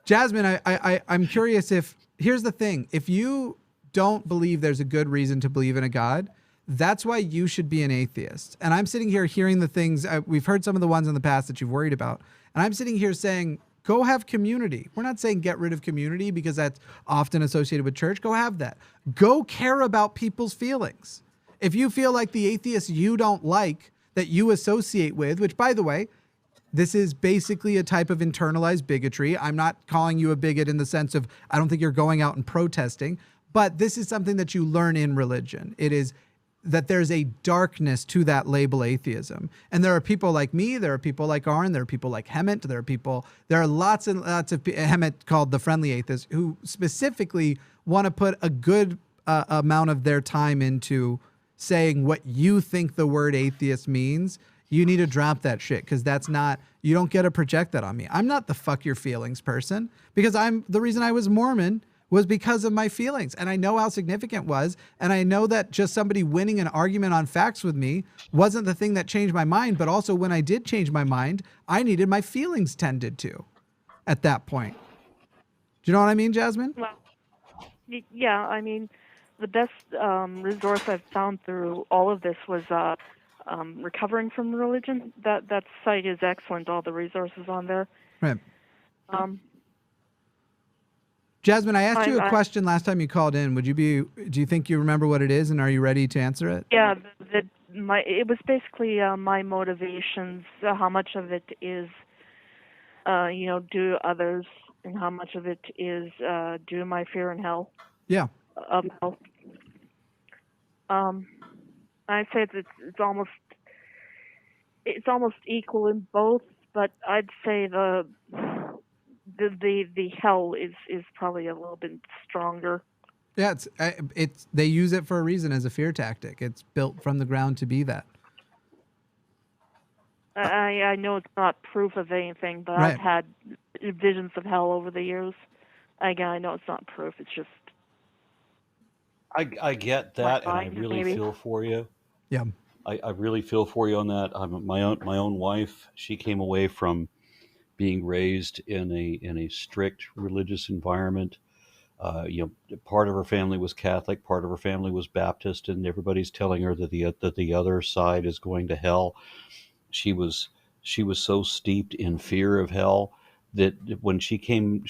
Jasmine, I'm curious here's the thing. If you don't believe there's a good reason to believe in a God, that's why you should be an atheist. And I'm sitting here hearing the things, we've heard some of the ones in the past that you've worried about. And I'm sitting here saying, go have community. We're not saying get rid of community because that's often associated with church. Go have that. Go care about people's feelings. If you feel like the atheists you don't like that you associate with, which by the way, this is basically a type of internalized bigotry. I'm not calling you a bigot in the sense of I don't think you're going out and protesting, but this is something that you learn in religion. It is that there's a darkness to that label atheism. And there are people like me, there are people like Aron, there are people like Hemant, there are lots and lots of Hemant called the friendly atheist who specifically want to put a good amount of their time into saying what you think the word atheist means. You need to drop that shit because that's not, you don't get to project that on me. I'm not the fuck your feelings person because the reason I was Mormon was because of my feelings. And I know how significant it was. And I know that just somebody winning an argument on facts with me wasn't the thing that changed my mind. But also when I did change my mind, I needed my feelings tended to at that point. Do you know what I mean, Jasmine? Well, yeah, I mean, the best resource I've found through all of this was Recovering from Religion. That site is excellent, all the resources on there. Right. Jasmine, I asked you a question last time you called in. Do you think you remember what it is, and are you ready to answer it? Yeah, it was basically my motivations. How much of it is, due to others, and how much of it is due to my fear in hell. Yeah. Of hell. I'd say it's almost equal in both, but I'd say the hell is probably a little bit stronger. Yeah, it's they use it for a reason as a fear tactic. It's built from the ground to be that. I know it's not proof of anything, but right. I've had visions of hell over the years. Again, I know it's not proof. It's just. I get that, and I really feel for you. Yeah. I really feel for you on that. My own wife. She came away from being raised in a strict religious environment. Part of her family was Catholic, part of her family was Baptist, and everybody's telling her that the other side is going to hell. She was so steeped in fear of hell that when she came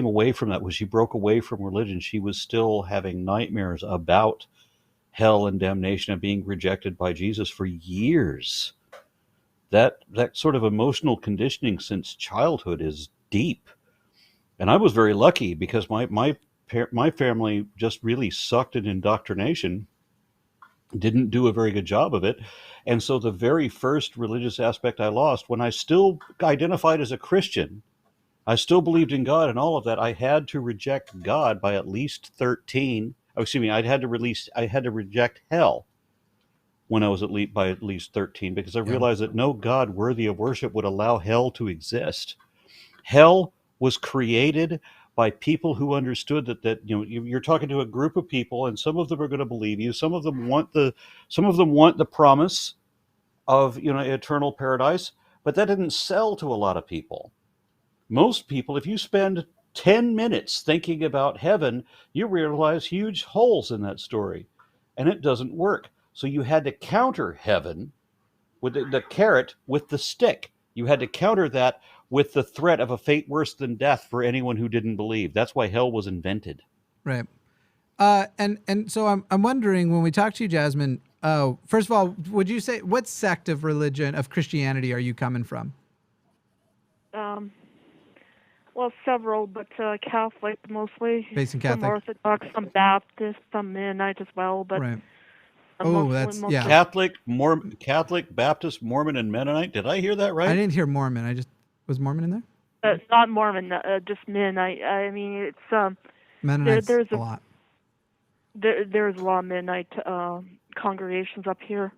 away from that, when she broke away from religion, she was still having nightmares about hell and damnation and being rejected by Jesus for years. That sort of emotional conditioning since childhood is deep. And I was very lucky because my family just really sucked at indoctrination, didn't do a very good job of it. And so the very first religious aspect I lost, when I still identified as a Christian, I still believed in God and all of that, I had to reject God by at least 13. Oh, excuse me, I had to reject hell when I was by at least 13, because I realized that no God worthy of worship would allow hell to exist. Hell was created by people who understood that you're talking to a group of people, and some of them are going to believe you. Some of them want the promise of eternal paradise, but that didn't sell to a lot of people. Most people, if you spend 10 minutes thinking about heaven, you realize huge holes in that story, and it doesn't work. So you had to counter heaven with the carrot with the stick. You had to counter that with the threat of a fate worse than death for anyone who didn't believe. That's why hell was invented. Right. And so I'm wondering, when we talk to you, Jasmine, first of all, would you say, what sect of religion, of Christianity, are you coming from? Well, several, but Catholic mostly. Based in Catholic. Some Orthodox, some Baptist, some Mennonite as well, but. Right. Mostly. Catholic, Baptist, Mormon, and Mennonite. Did I hear that right? I didn't hear Mormon. Was Mormon in there? Not Mormon, just Mennonite. I mean, it's Mennonites there's a lot. There's a lot of Mennonite congregations up here.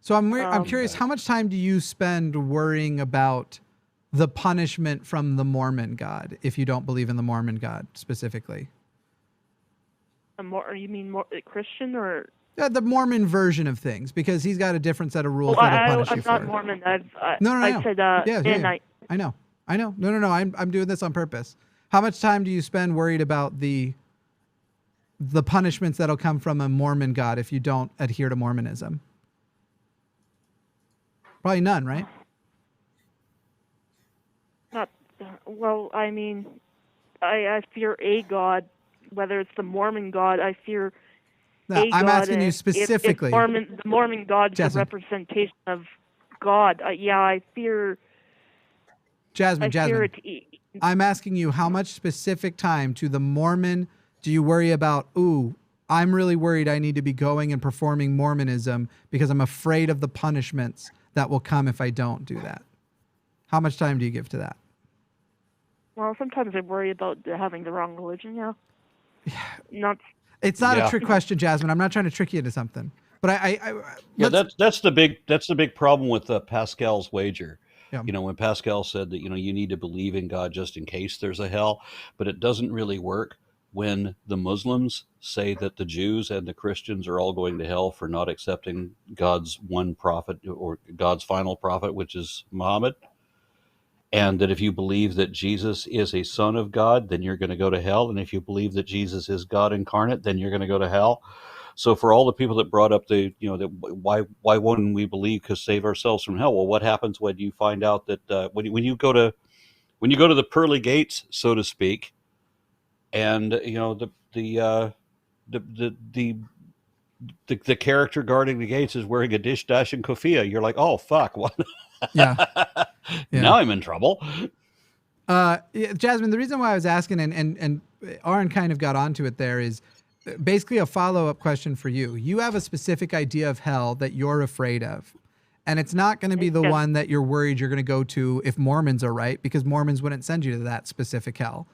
So I'm curious, how much time do you spend worrying about the punishment from the Mormon God if you don't believe in the Mormon God specifically? You mean more Christian or? The Mormon version of things, because he's got a different set of rules that'll punish you for. I'm not Mormon. No. I said Mennonite. I know. No. I'm doing this on purpose. How much time do you spend worried about the punishments that'll come from a Mormon God if you don't adhere to Mormonism? Probably none, right? Not well. I mean, I fear a God, whether it's the Mormon God. I fear. No, I'm asking you specifically. The Mormon God is a representation of God. I fear. Jasmine. I'm asking you, how much specific time to the Mormon do you worry about? I'm really worried I need to be going and performing Mormonism because I'm afraid of the punishments that will come if I don't do that. How much time do you give to that? Well, sometimes I worry about having the wrong religion. Yeah. It's not a trick question, Jasmine. I'm not trying to trick you into something. But that's the big problem with Pascal's wager. Yeah. When Pascal said that you need to believe in God just in case there's a hell, but it doesn't really work when the Muslims say that the Jews and the Christians are all going to hell for not accepting God's one prophet or God's final prophet, which is Muhammad. And that if you believe that Jesus is a son of God, then you're going to go to hell. And if you believe that Jesus is God incarnate, then you're going to go to hell. So for all the people that brought up why wouldn't we believe to save ourselves from hell? Well, what happens when you find out that when you go to the pearly gates, so to speak, and the character guarding the gates is wearing a dish dash and kufiyah, you're like, oh fuck, what? Yeah. Now I'm in trouble. Jasmine, the reason why I was asking, and Aron kind of got onto it there, is basically a follow-up question for you. You have a specific idea of hell that you're afraid of. And it's not going to be the one that you're worried you're going to go to if Mormons are right, because Mormons wouldn't send you to that specific hell.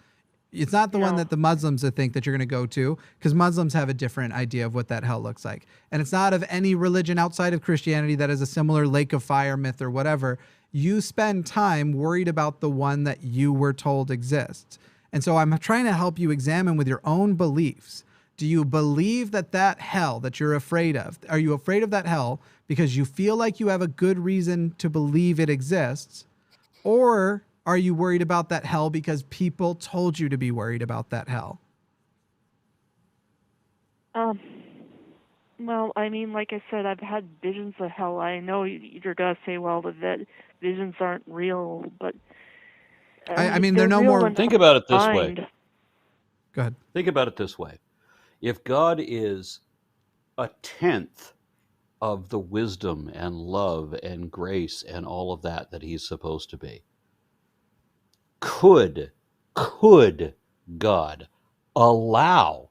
It's not the one that the Muslims think that you're going to go to, because Muslims have a different idea of what that hell looks like. And it's not of any religion outside of Christianity that is a similar lake of fire myth or whatever. You spend time worried about the one that you were told exists. And so I'm trying to help you examine with your own beliefs. Do you believe that that hell that you're afraid of, are you afraid of that hell because you feel like you have a good reason to believe it exists? Or are you worried about that hell because people told you to be worried about that hell? Well, I mean, like I said, I've had visions of hell. I know you're going to say, well, that visions aren't real, but I mean, they're no more. Think about it this way. Go ahead. Think about it this way. If God is 1/10 of the wisdom and love and grace and all of that he's supposed to be, could God allow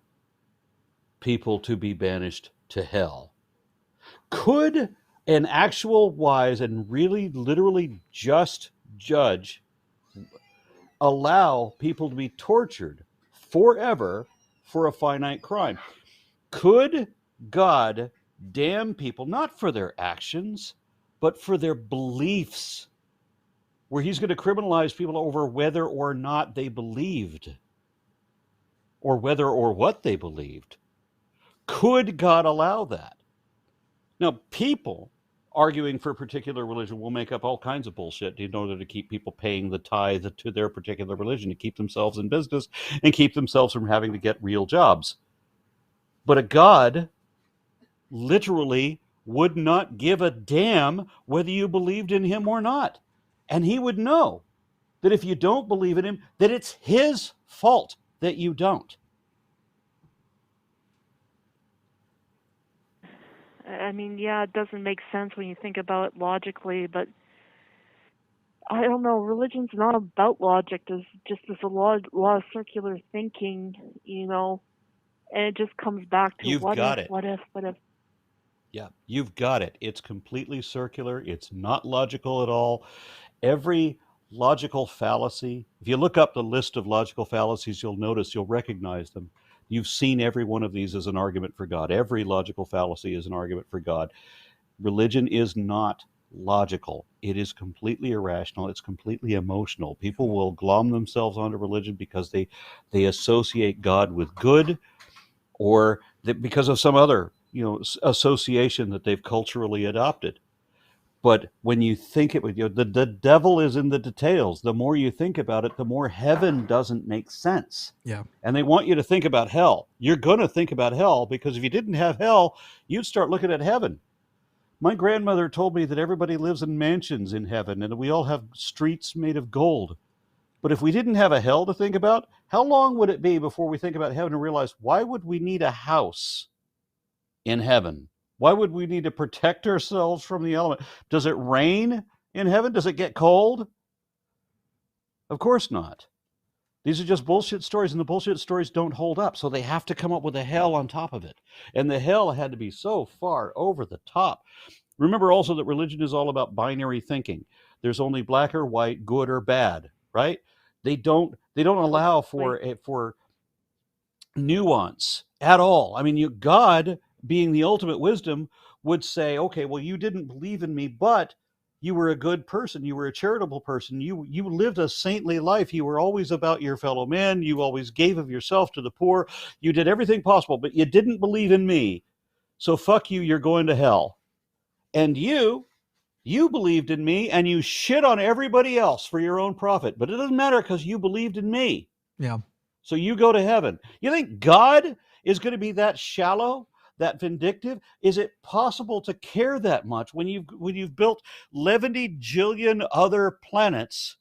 people to be banished to hell? Could an actual wise and really literally just judge allow people to be tortured forever for a finite crime? Could God damn people not for their actions, but for their beliefs, where he's going to criminalize people over whether or not they believed, or whether or what they believed? Could God allow that? Now, people arguing for a particular religion will make up all kinds of bullshit in order to keep people paying the tithe to their particular religion, to keep themselves in business and keep themselves from having to get real jobs. But a God literally would not give a damn whether you believed in him or not. And he would know that if you don't believe in him, that it's his fault that you don't. I mean, yeah, it doesn't make sense when you think about it logically, but I don't know. Religion's not about logic. There's just a lot of circular thinking, and it just comes back to what if. Yeah, you've got it. It's completely circular. It's not logical at all. Every logical fallacy, if you look up the list of logical fallacies, you'll recognize them. You've seen every one of these as an argument for God. Every logical fallacy is an argument for God. Religion is not logical. It is completely irrational. It's completely emotional. People will glom themselves onto religion because they associate God with good, or because of some other association that they've culturally adopted. But when you think it, the devil is in the details. The more you think about it, the more heaven doesn't make sense. Yeah. And they want you to think about hell. You're going to think about hell, because if you didn't have hell, you'd start looking at heaven. My grandmother told me that everybody lives in mansions in heaven and we all have streets made of gold. But if we didn't have a hell to think about, how long would it be before we think about heaven and realize, why would we need a house in heaven? Why would we need to protect ourselves from the element? Does it rain in heaven? Does it get cold? Of course not. These are just bullshit stories, and the bullshit stories don't hold up. So they have to come up with a hell on top of it. And the hell had to be so far over the top. Remember also that religion is all about binary thinking. There's only black or white, good or bad, right? They don't allow for nuance at all. I mean, God, being the ultimate wisdom, would say, okay, well, you didn't believe in me, but you were a good person. You were a charitable person. You lived a saintly life. You were always about your fellow men. You always gave of yourself to the poor. You did everything possible, but you didn't believe in me. So fuck you, you're going to hell. And you believed in me, and you shit on everybody else for your own profit. But it doesn't matter, because you believed in me. Yeah. So you go to heaven. You think God is going to be that shallow, that vindictive? Is it possible to care that much when you've built 11 jillion other planets,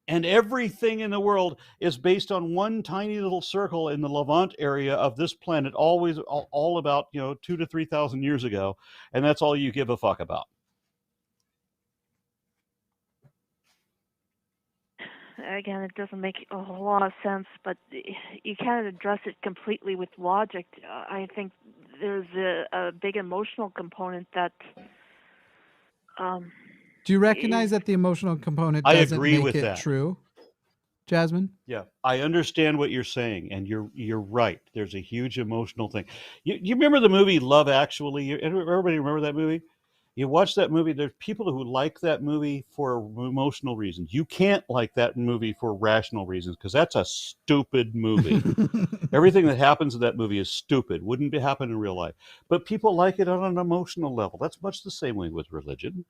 and everything in the world is based on one tiny little circle in the Levant area of this planet, always all about 2,000 to 3,000 years ago, and that's all you give a fuck about? again, it doesn't make a whole lot of sense, but you can't address it completely with logic. I think there's a big emotional component that. Do you recognize that the emotional component doesn't make it true, Jasmine? Yeah, I understand what you're saying, and you're right. There's a huge emotional thing. You remember the movie Love Actually? Everybody remember that movie? You watch that movie. There's people who like that movie for emotional reasons. You can't like that movie for rational reasons because that's a stupid movie. Everything that happens in that movie is stupid. Wouldn't happen in real life. But people like it on an emotional level. That's much the same way with religion.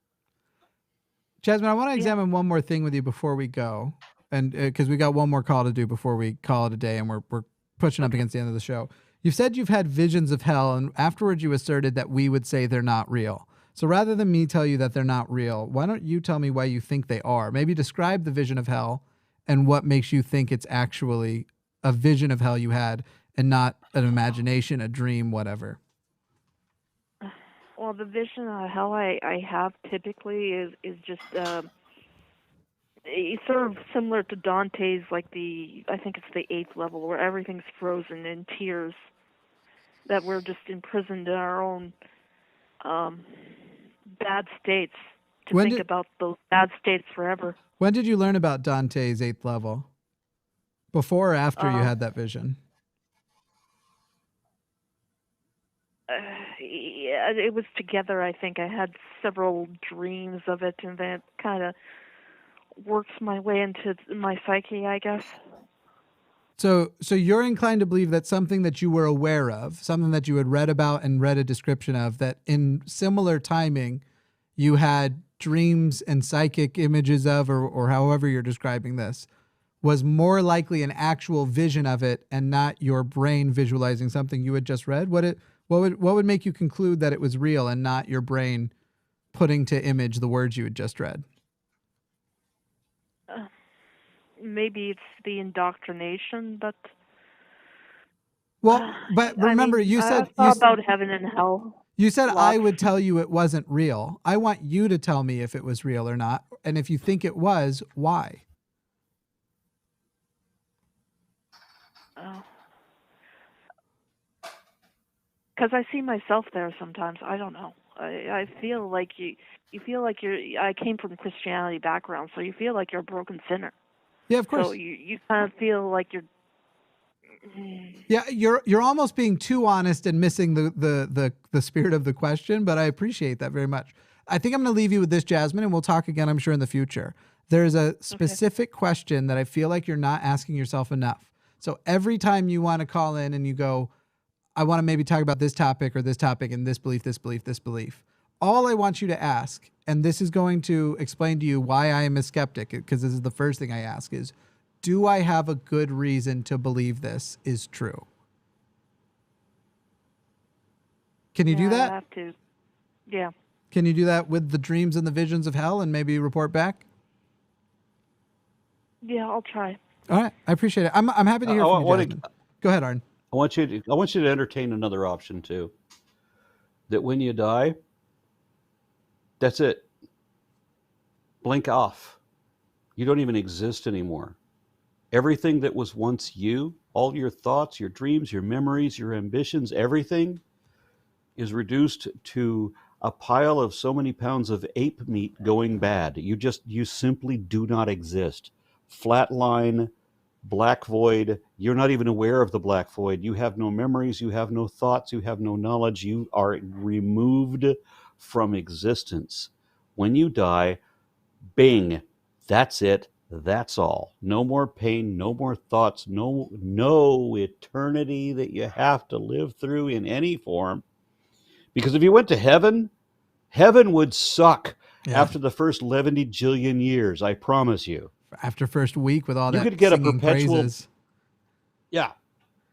Jasmine, I want to examine one more thing with you before we go, and because we got one more call to do before we call it a day, and we're pushing up against the end of the show. You've said you've had visions of hell, and afterwards you asserted that we would say they're not real. So rather than me tell you that they're not real, why don't you tell me why you think they are? Maybe describe the vision of hell and what makes you think it's actually a vision of hell you had and not an imagination, a dream, whatever. Well, the vision of hell I have typically is just it's sort of similar to Dante's, like I think it's the 8th level, where everything's frozen in tears, that we're just imprisoned in our own bad states to think about those bad states forever. When did you learn about Dante's 8th level? Before or after you had that vision? Yeah, it was together, I think. I had several dreams of it, and that kind of works my way into my psyche, I guess. So you're inclined to believe that something that you were aware of, something that you had read about and read a description of, that in similar timing you had dreams and psychic images of, or however you're describing this, was more likely an actual vision of it and not your brain visualizing something you had just read? What would make you conclude that it was real and not your brain putting to image the words you had just read? Maybe it's the indoctrination, but... Well, but remember, you said... I thought about heaven and hell. You said I would tell you it wasn't real. I want you to tell me if it was real or not. And if you think it was, why? Because I see myself there sometimes. I don't know. I feel like you feel like I came from Christianity background, so you feel like you're a broken sinner. Yeah, of course. So you kind of feel like you're... Yeah, you're almost being too honest and missing the spirit of the question, but I appreciate that very much. I think I'm going to leave you with this, Jasmine, and we'll talk again, I'm sure, in the future. There's a specific question that I feel like you're not asking yourself enough. So every time you want to call in and you go, I want to maybe talk about this topic and this belief, all I want you to ask, and this is going to explain to you why I am a skeptic, because this is the first thing I ask, is, do I have a good reason to believe this is true? Can you do that? I have to. Yeah. Can you do that with the dreams and the visions of hell and maybe report back? Yeah, I'll try. All right. I appreciate it. I'm happy to hear from you, Jasmine. Go ahead, Aron. I want you to entertain another option too. That when you die, that's it. Blink off. You don't even exist anymore. Everything that was once you, all your thoughts, your dreams, your memories, your ambitions, everything is reduced to a pile of so many pounds of ape meat going bad. You simply do not exist. Flatline, black void. You're not even aware of the black void. You have no memories. You have no thoughts. You have no knowledge. You are removed from existence. When you die, bing, that's it. That's all. No more pain, no more thoughts, no eternity that you have to live through in any form. Because if you went to heaven, heaven would suck after the first 11 jillion years, I promise you. After first week with all that, you could get a perpetual praises. Yeah.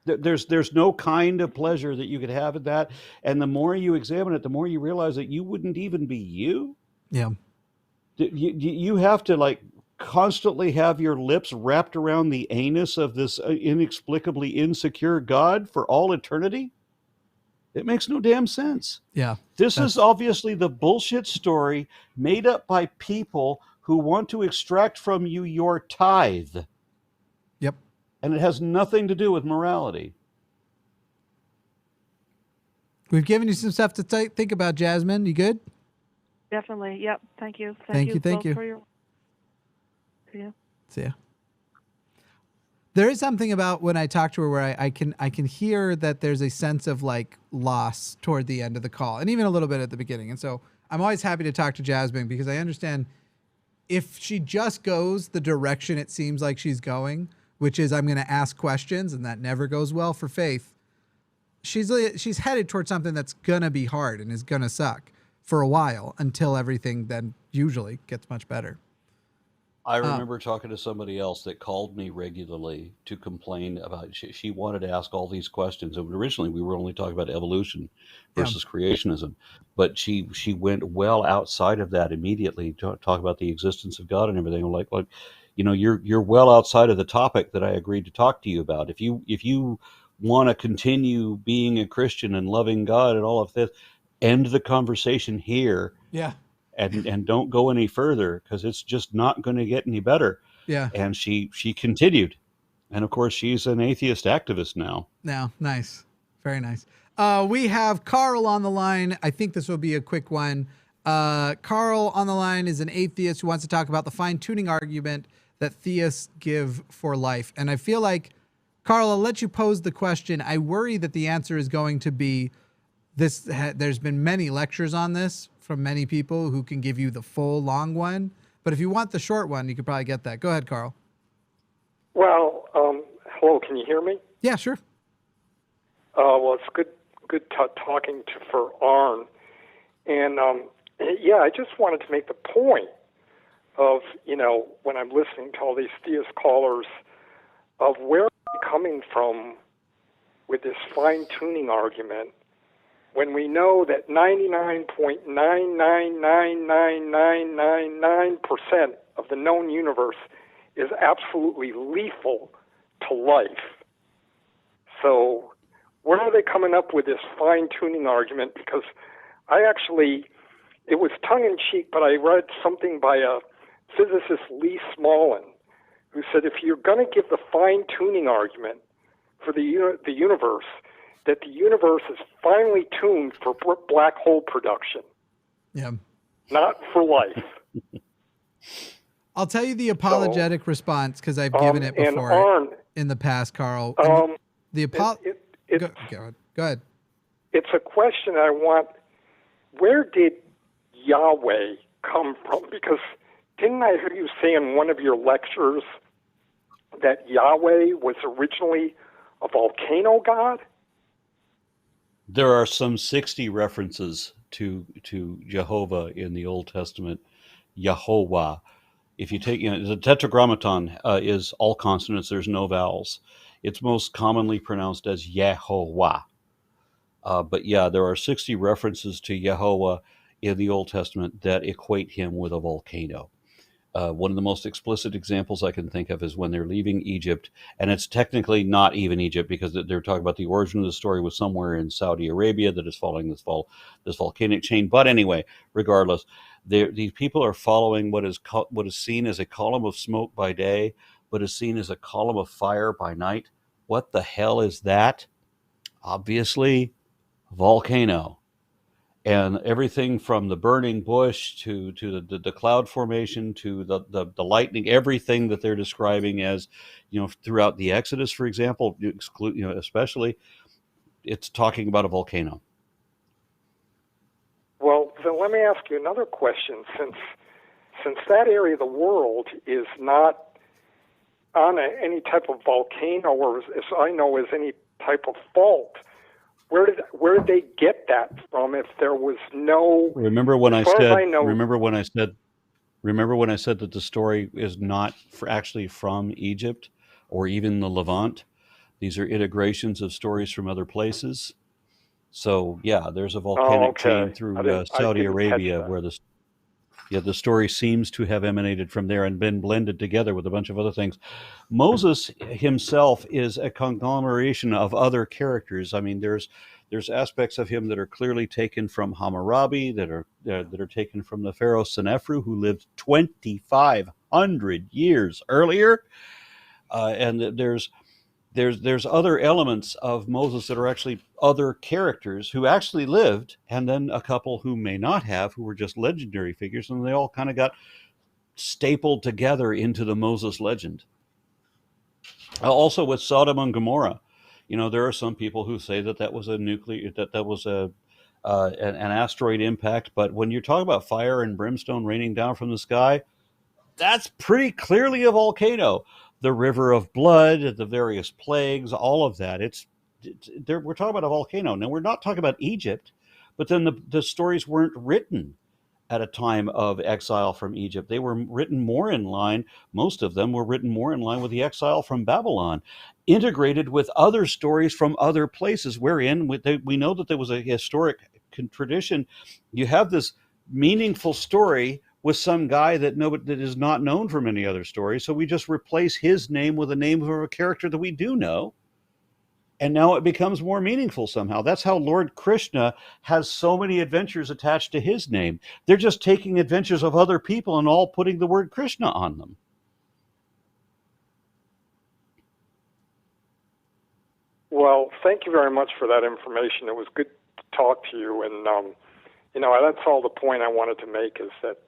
There's no kind of pleasure that you could have in that. And the more you examine it, the more you realize that you wouldn't even be you. Yeah. You have to constantly have your lips wrapped around the anus of this inexplicably insecure God for all eternity? It makes no damn sense. Yeah. This is obviously the bullshit story made up by people who want to extract from you your tithe. Yep. And it has nothing to do with morality. We've given you some stuff to think about, Jasmine. You good? Definitely. Yep. Thank you. Thank you. Thank you. For your... See ya. See ya. There is something about when I talk to her where I can hear that there's a sense of like loss toward the end of the call, and even a little bit at the beginning. And so I'm always happy to talk to Jasmine because I understand if she just goes the direction it seems like she's going, which is I'm going to ask questions, and that never goes well for Faith. She's headed towards something that's going to be hard and is going to suck for a while until everything then usually gets much better. I remember talking to somebody else that called me regularly to complain about, she wanted to ask all these questions. And originally we were only talking about evolution versus creationism, but she went well outside of that immediately to talk about the existence of God and everything. I'm like, you know, you're well outside of the topic that I agreed to talk to you about. If you want to continue being a Christian and loving God and all of this, end the conversation here. Yeah. And don't go any further because it's just not going to get any better. Yeah. And she continued. And of course, she's an atheist activist now. Now, nice. Very nice. We have Carl on the line. I think this will be a quick one. Carl on the line is an atheist who wants to talk about the fine-tuning argument that theists give for life. And I feel like, Carl, I'll let you pose the question. I worry that the answer is going to be this. There's been many lectures on this from many people who can give you the full long one. But if you want the short one, you could probably get that. Go ahead, Carl. Well, hello, can you hear me? Yeah, sure. Well, it's good talking for Aron. And, yeah, I just wanted to make the point of, you know, when I'm listening to all these theist callers, of where they're coming from with this fine-tuning argument, when we know that 99.9999999% of the known universe is absolutely lethal to life. So where are they coming up with this fine-tuning argument? Because it was tongue-in-cheek, but I read something by a physicist, Lee Smolin, who said if you're going to give the fine-tuning argument for the universe, that the universe is finely tuned for black hole production. Yeah. Not for life. I'll tell you the apologetic response because I've given it before in the past, Carl. Go ahead. It's a question I want. Where did Yahweh come from? Because didn't I hear you say in one of your lectures that Yahweh was originally a volcano god? There are some 60 references to Jehovah in the Old Testament, Yehovah. If you take, the Tetragrammaton is all consonants, there's no vowels. It's most commonly pronounced as Yehovah. But yeah, there are 60 references to Yehovah in the Old Testament that equate him with a volcano. One of the most explicit examples I can think of is when they're leaving Egypt, and it's technically not even Egypt because they're talking about the origin of the story was somewhere in Saudi Arabia that is following this volcanic chain. But anyway, regardless, these people are following what is seen as a column of smoke by day, but is seen as a column of fire by night. What the hell is that? Obviously, volcano. And everything from the burning bush to the cloud formation to the lightning, everything that they're describing as, throughout the Exodus, for example, especially, it's talking about a volcano. Well, then let me ask you another question. Since that area of the world is not on any type of volcano, or as I know, is any type of fault, where did they get that from? If there was no, remember when I said that the story is not actually from Egypt or even the Levant. These are integrations of stories from other places. So yeah, there's a volcanic chain through Saudi Arabia where the story seems to have emanated from there and been blended together with a bunch of other things. Moses himself is a conglomeration of other characters. I mean, there's There's aspects of him that are clearly taken from Hammurabi, that are taken from the pharaoh Senefru, who lived 2,500 years earlier, and there's other elements of Moses that are actually other characters who actually lived, and then a couple who may not have, who were just legendary figures, and they all kind of got stapled together into the Moses legend. Also with Sodom and Gomorrah, there are some people who say that was an asteroid impact, but when you're talking about fire and brimstone raining down from the sky, that's pretty clearly a volcano. The river of blood, the various plagues, all of that. We're talking about a volcano. Now, we're not talking about Egypt, but then the stories weren't written at a time of exile from Egypt. They were written more in line, most of them were written more in line with the exile from Babylon, integrated with other stories from other places, wherein we know that there was a historic tradition. You have this meaningful story with some guy that is not known from any other story, so we just replace his name with the name of a character that we do know, and now it becomes more meaningful somehow. That's how Lord Krishna has so many adventures attached to his name. They're just taking adventures of other people and all putting the word Krishna on them. Well, thank you very much for that information. It was good to talk to you, and that's all the point I wanted to make is that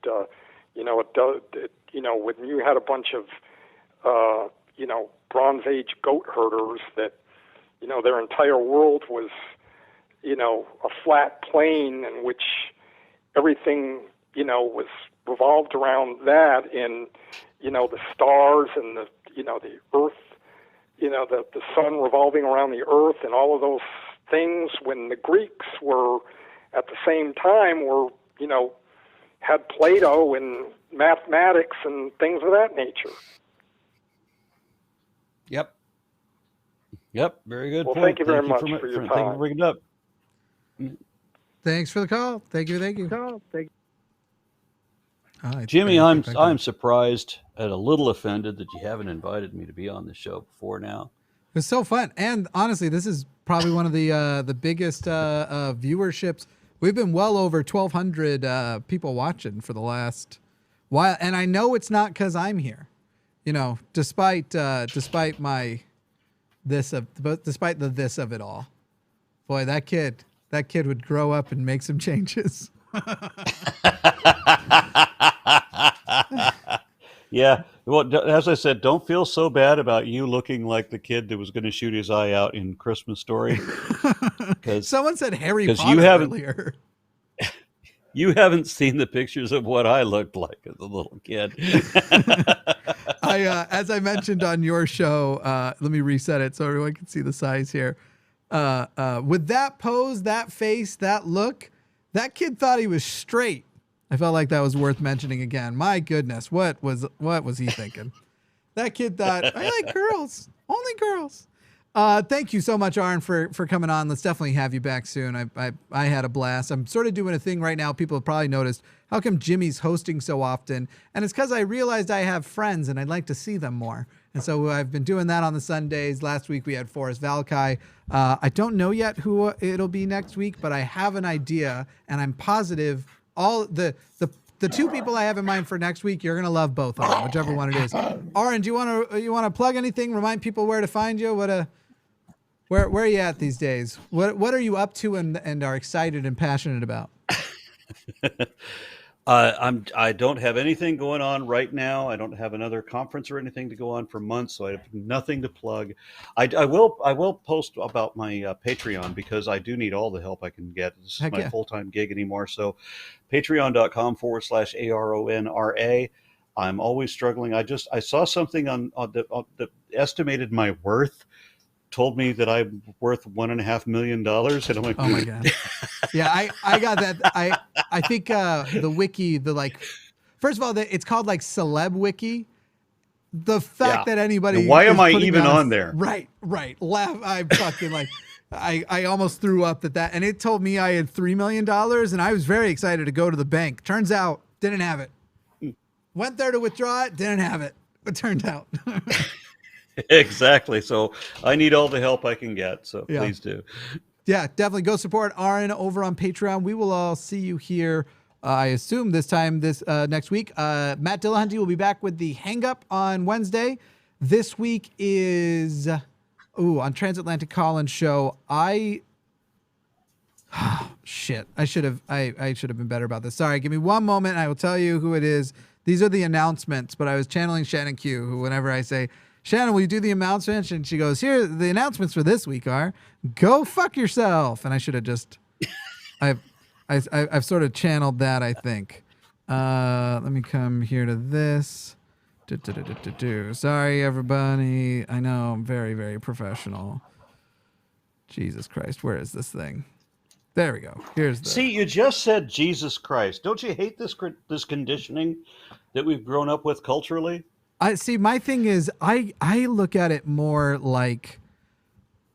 when you had a bunch of Bronze Age goat herders that their entire world was a flat plain in which everything was revolved around that, and the stars and the earth, the sun revolving around the earth and all of those things, when the Greeks were at the same time had Plato and mathematics and things of that nature. Yep, very good well, point. Thank you very much for your time. Thank you for bringing it up. Thanks for the call. Thank you. Jimmy, I'm surprised and a little offended that you haven't invited me to be on the show before now. It's so fun, and honestly, this is probably one of the biggest viewerships. We've been well over 1,200 people watching for the last while, and I know it's not because I'm here. Despite the this of it all. Boy, that kid would grow up and make some changes. Yeah. Well, as I said, don't feel so bad about you looking like the kid that was going to shoot his eye out in Christmas Story. Someone said Harry Potter earlier. You haven't seen the pictures of what I looked like as a little kid. As I mentioned on your show, let me reset it so everyone can see the size here. With that pose, that face, that look, that kid thought he was straight. I felt like that was worth mentioning again. My goodness, what was he thinking? That kid thought, I like girls, only girls. Thank you so much, Aron, for coming on. Let's definitely have you back soon. I had a blast. I'm sort of doing a thing right now. People have probably noticed. How come Jimmy's hosting so often? And it's because I realized I have friends and I'd like to see them more. And so I've been doing that on the Sundays. Last week we had Forrest Valkai. I don't know yet who it'll be next week, but I have an idea, and I'm positive all the two people I have in mind for next week, you're gonna love both of them, whichever one it is. Aron, do you want to plug anything? Remind people where to find you. Where are you at these days? What are you up to and are excited and passionate about? I don't have anything going on right now. I don't have another conference or anything to go on for months, so I have nothing to plug. I will post about my Patreon, because I do need all the help I can get. This is my full-time gig anymore. So patreon.com/ARONRA. I'm always struggling. I saw something on that estimated my worth. Told me that I'm worth $1.5 million, and I'm like, oh my god, yeah, I got that. I think the wiki, first of all, it's called like Celeb Wiki. The fact that anybody, and why am I even on there? Right. Laugh. I fucking I almost threw up that, and it told me I had $3 million, and I was very excited to go to the bank. Turns out, didn't have it. Went there to withdraw it, didn't have it. It turned out. Exactly. So I need all the help I can get. So please do. Yeah, definitely go support Aron over on Patreon. We will all see you here, I assume, this next week. Matt Dillahunty will be back with the Hang Up on Wednesday. This week is on Transatlantic Collins show. Shit. I should have been better about this. Sorry, give me one moment and I will tell you who it is. These are the announcements, but I was channeling Shannon Q, who whenever I say, Shannon, will you do the announcements? And she goes, here, the announcements for this week are, go fuck yourself. And I should have just, I've sort of channeled that, I think. Let me come here to this. Sorry, everybody. I know I'm very, very professional. Jesus Christ, where is this thing? There we go. Here's the. See, you just said Jesus Christ. Don't you hate this conditioning that we've grown up with culturally? I see. My thing is, I look at it more like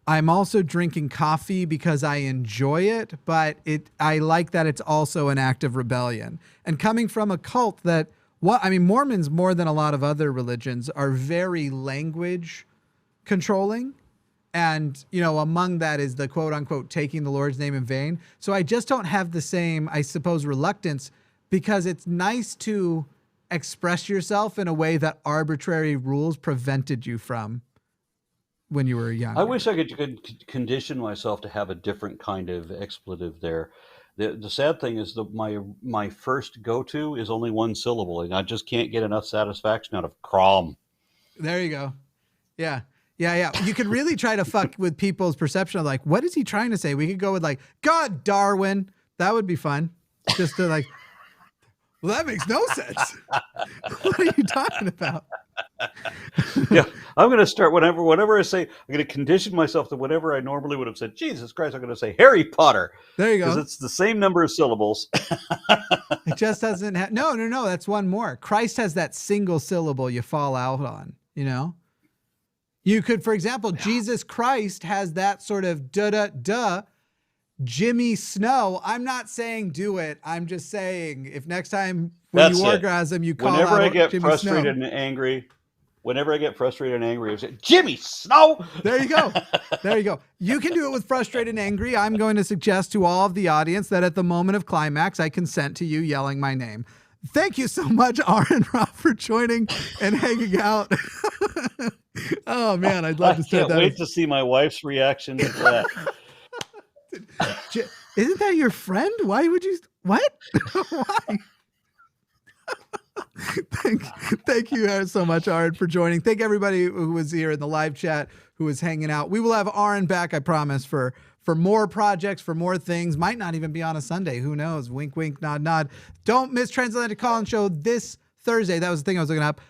I'm also drinking coffee because I enjoy it, but I like that it's also an act of rebellion. And coming from a cult that, Mormons more than a lot of other religions are very language controlling. And, among that is the quote unquote taking the Lord's name in vain. So I just don't have the same, I suppose, reluctance, because it's nice to express yourself in a way that arbitrary rules prevented you from when you were young. I wish I could condition myself to have a different kind of expletive there. The sad thing is my first go-to is only one syllable, and I just can't get enough satisfaction out of crom. There you go. Yeah. Yeah. You could really try to fuck with people's perception of like, what is he trying to say? We could go with like, God, Darwin. That would be fun. Just to like, well, that makes no sense. What are you talking about? Yeah, I'm going to start whenever I say, I'm going to condition myself to whatever I normally would have said, Jesus Christ, I'm going to say Harry Potter. There you go. Because it's the same number of syllables. It just doesn't have, no, that's one more. Christ has that single syllable you fall out on, You could, for example, Jesus Christ has that sort of duh. Jimmy Snow. I'm not saying do it. I'm just saying if next time when you orgasm, you call whenever out I get Jimmy frustrated Snow. and angry, I say, Jimmy Snow. There you go. You can do it with frustrated and angry. I'm going to suggest to all of the audience that at the moment of climax, I consent to you yelling my name. Thank you so much, Aron Ra, for joining and hanging out. Oh man, I'd love to start that. I can't wait to see my wife's reaction to that. Isn't that your friend? Why would you? What? Why? Thank you so much, Aron, for joining. Thank everybody who was here in the live chat, who was hanging out. We will have Aron back, I promise, for more projects, for more things. Might not even be on a Sunday. Who knows? Wink, wink, nod, nod. Don't miss Transatlantic Collins show this Thursday. That was the thing I was looking up,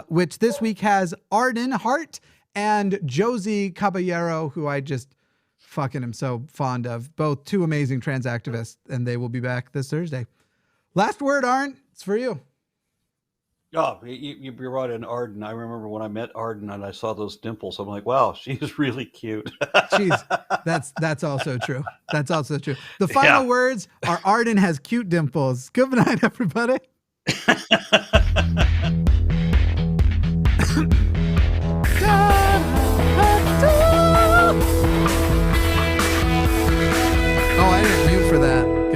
which this week has Arden Hart and Josie Caballero, who I just fucking am so fond of. Both two amazing trans activists, and they will be back this Thursday. Last word, Aron. It's for you. Oh, you brought in Arden. I remember when I met Arden and I saw those dimples. I'm like, wow, she's really cute. Jeez, that's also true. That's also true. The final words are Arden has cute dimples. Good night, everybody.